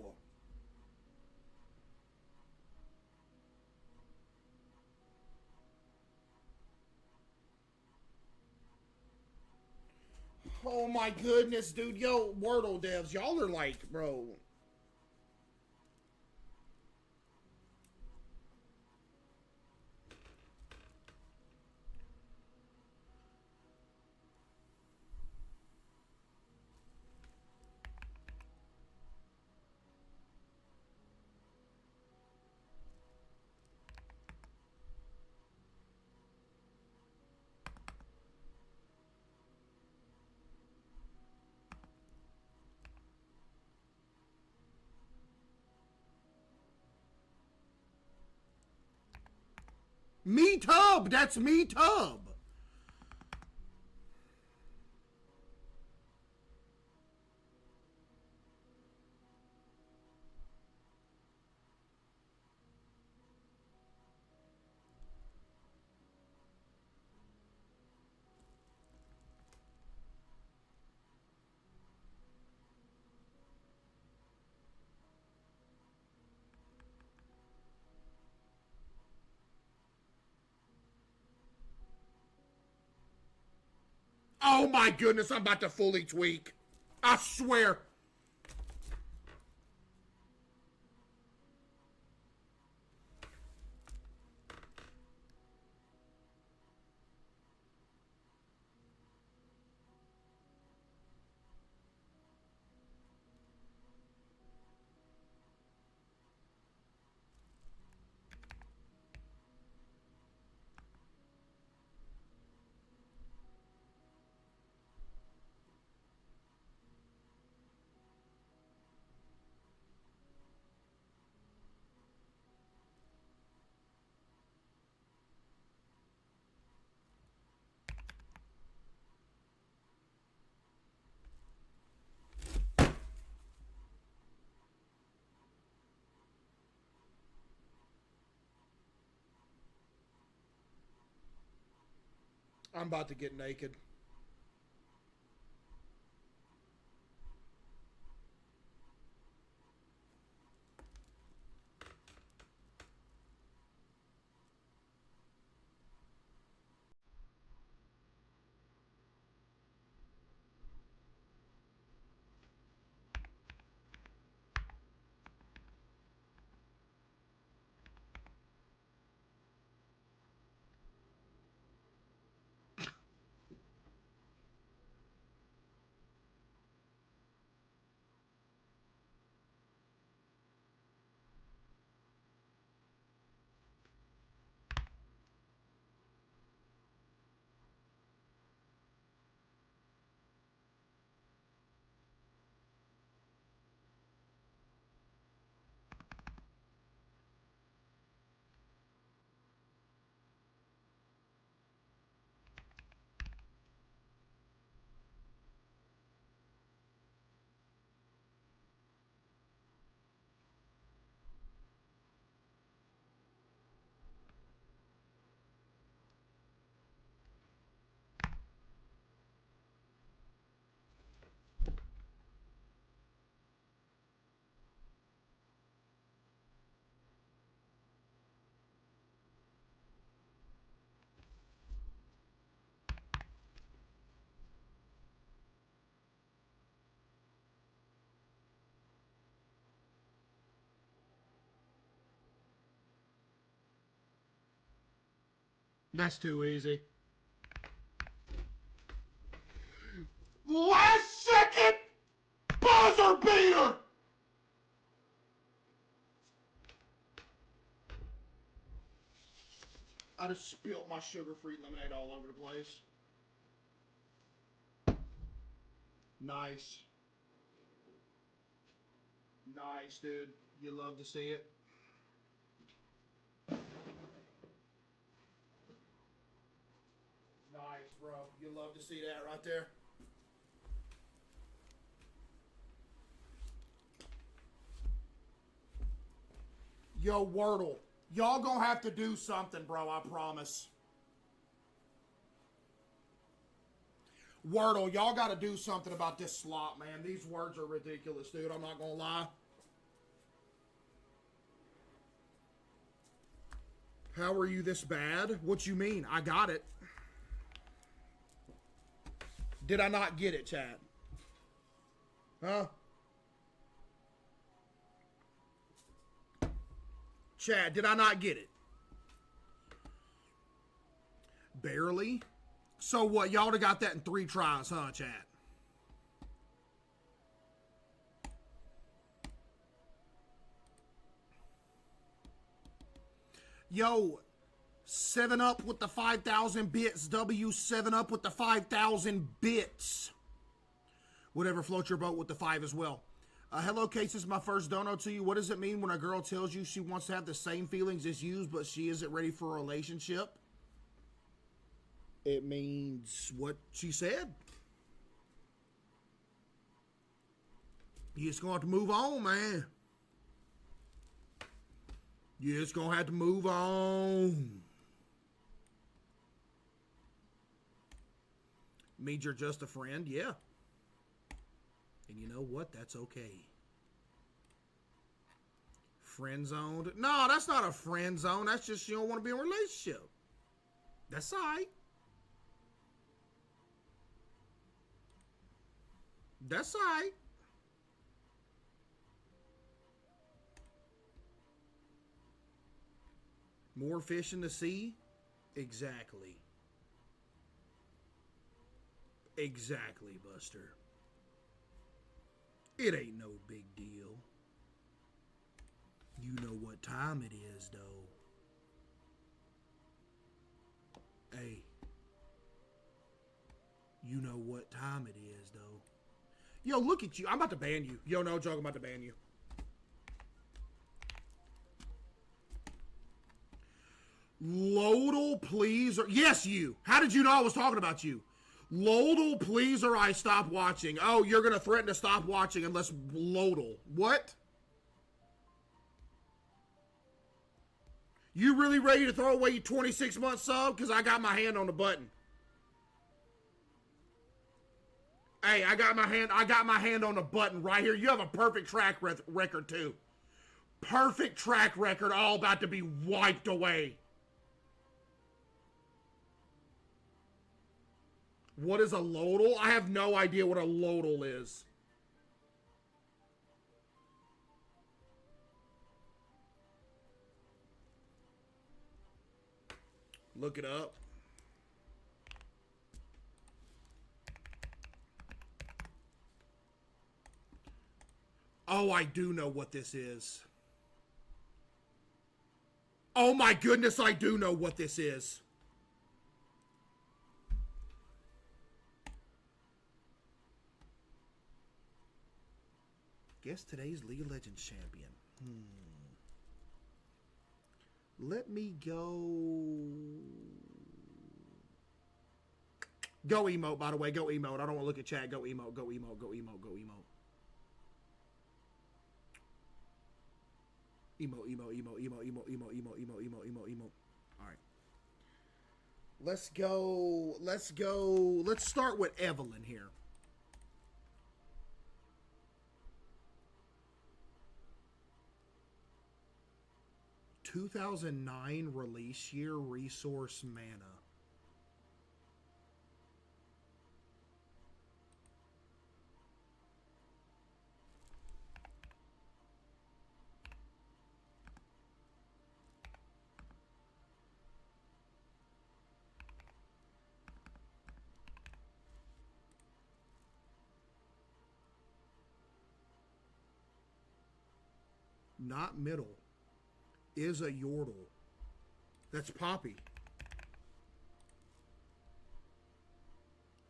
Oh my goodness, dude. Yo, Wordle devs, y'all are like, bro. Me Tub, that's Me Tub. Oh my goodness, I'm about to fully tweak. I swear. I'm about to get naked. That's too easy. Last second buzzer beater! I just spilled my sugar-free lemonade all over the place. Nice. Nice, dude. You love to see it. Nice, bro. You love to see that right there. Yo, Wordle. Y'all gonna have to do something, bro, I promise. Wordle, y'all gotta do something about this slot, man. These words are ridiculous, dude. I'm not gonna lie. How are you this bad? What you mean? I got it. Did I not get it, chat? Huh? Chad, did I not get it? Barely? So what, y'all would have got that in 3 tries, huh, Chad? Yo, 7 Up with the 5,000 bits. W 7 Up with the 5,000 bits. Whatever floats your boat with the 5 as well. Hello, Case. This is my first dono to you. What does it mean when a girl tells you she wants to have the same feelings as you, but she isn't ready for a relationship? It means what she said. You just gonna have to move on, man. You just gonna have to move on. Means you're just a friend, yeah. And you know what? That's okay. Friend zoned? No, that's not a friend zone. That's just you don't want to be in a relationship. That's all right. That's all right. More fish in the sea? Exactly. Exactly, Buster. It ain't no big deal. You know what time it is, though. Hey. You know what time it is, though. Yo, look at you. I'm about to ban you. Yo, no joke, I'm about to ban you. LoLdle, please. Or yes, you. How did you know I was talking about you? LoLdle, please, or I stop watching. Oh, you're going to threaten to stop watching unless LoLdle. What? You really ready to throw away your 26-month sub? Because I got my hand on the button. Hey, I got my hand on the button right here. You have a perfect track record, too. Perfect track record, all about to be wiped away. What is a LoLdle? I have no idea what a LoLdle is. Look it up. Oh, I do know what this is. Oh my goodness, I do know what this is. Guess today's League of Legends champion. Let me go. Go emote, by the way. Go emote. I don't want to look at chat. Go emote. Go emote. Go emote. Go emote. Emote. All right. Let's go. Let's start with Evelyn here. (2009) release year, resource, mana. Not middle. Is a Yordle. That's Poppy.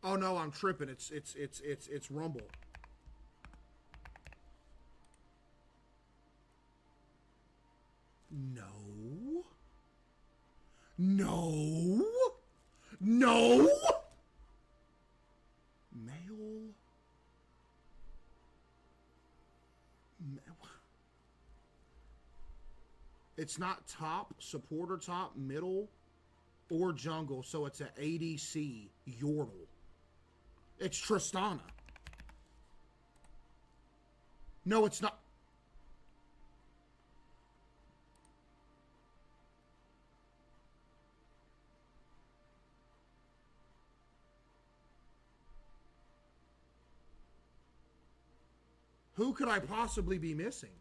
Oh no, I'm tripping. It's Rumble. No. No. No. Male. It's not top, supporter top, middle, or jungle, so it's an ADC Yordle. It's Tristana. No, it's not. Who could I possibly be missing?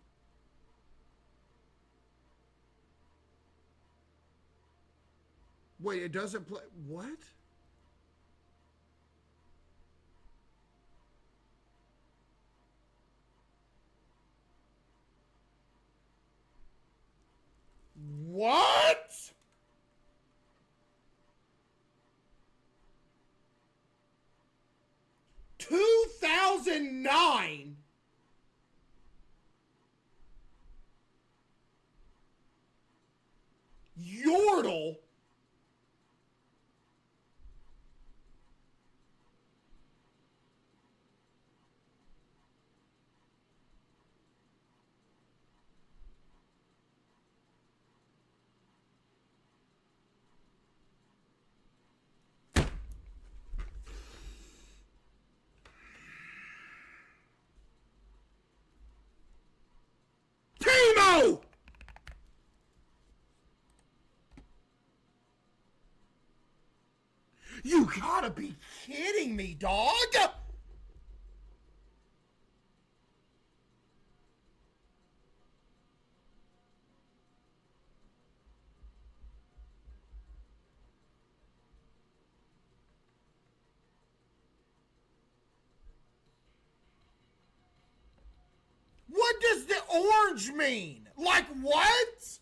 Wait, it doesn't play. What? What? $2,009. Yordle. Timo! You gotta be kidding me, dog! What does the orange mean? Like what?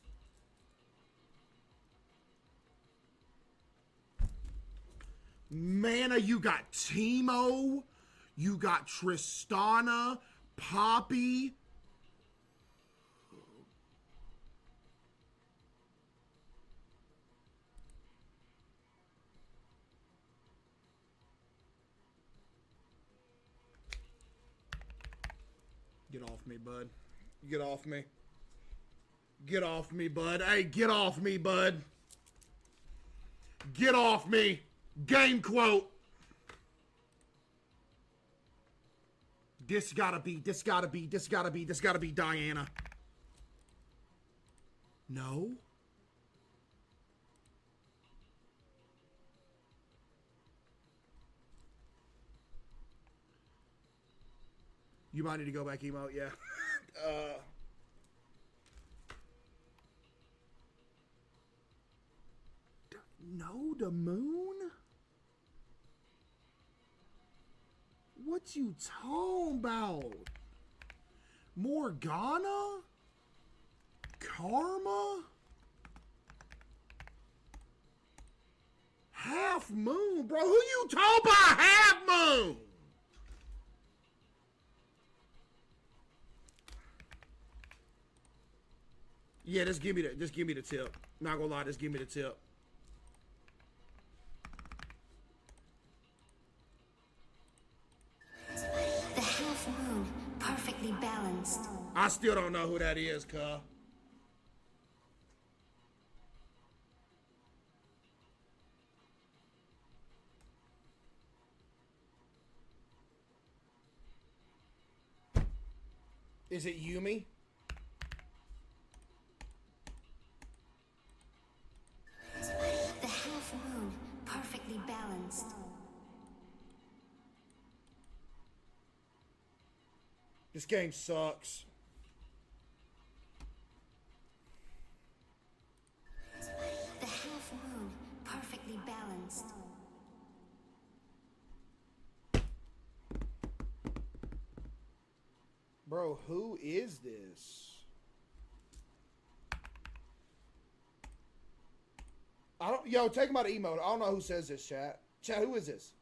Mana, you got Timo, you got Tristana, Poppy. Get off me, bud. Get off me. Get off me, bud. Hey, get off me, bud. Get off me. Game quote. This gotta be Diana. No. You might need to go back emote, yeah. No, the moon? What you talking about? Morgana? Karma? Half moon, bro. Who you talking about half moon? Yeah, just give me the tip. Not gonna lie, just give me the tip. The half moon, perfectly balanced. I still don't know who that is, cuh. Is it Yumi? The half moon, perfectly balanced. This game sucks. The half moon, perfectly balanced. Bro, who is this? Yo, take him out of emote. I don't know who says this, chat. Chat, who is this?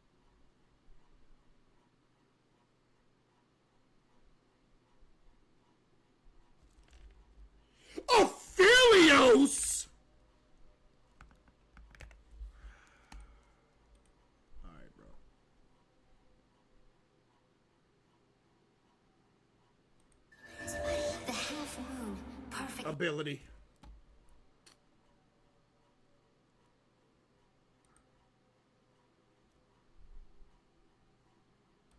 ability.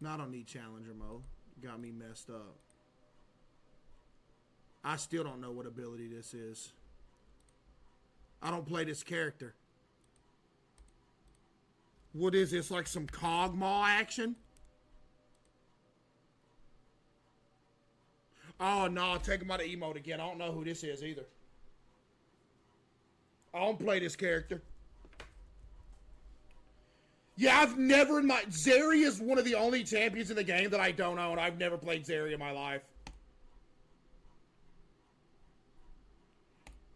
No, I don't need challenger mode. Got me messed up. I still don't know what ability this is. I don't play this character. What is this, like some Cogmaw action? Oh, no, take him out of emote again. I don't know who this is either. I don't play this character. Yeah, I've never... Zeri is one of the only champions in the game that I don't own. I've never played Zeri in my life.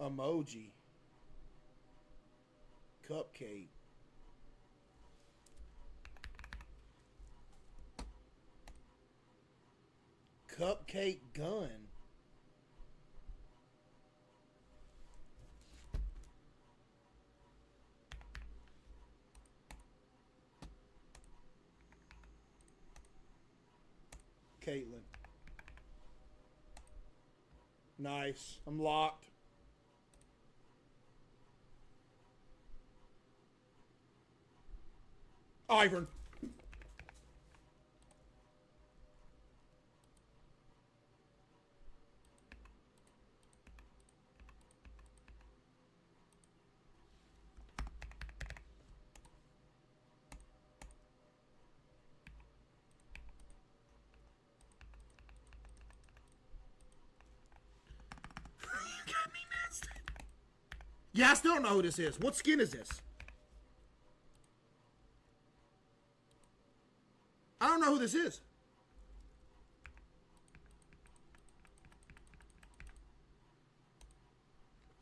Emoji. Cupcake. Cupcake gun. Caitlyn. Nice. I'm locked. Ivern. Yeah, I still don't know who this is. What skin is this? I don't know who this is.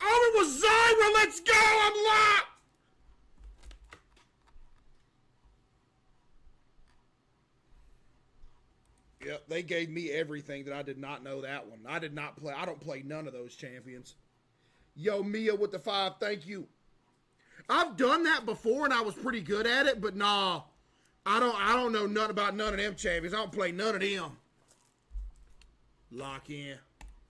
Oh, it was Zyra! Let's go! I'm locked! Yep, they gave me everything that I did not know that one. I did not play. I don't play none of those champions. Yo, Mia with the 5, thank you. I've done that before and I was pretty good at it, but nah. I don't know nothing about none of them champions. I don't play none of them. Lock in.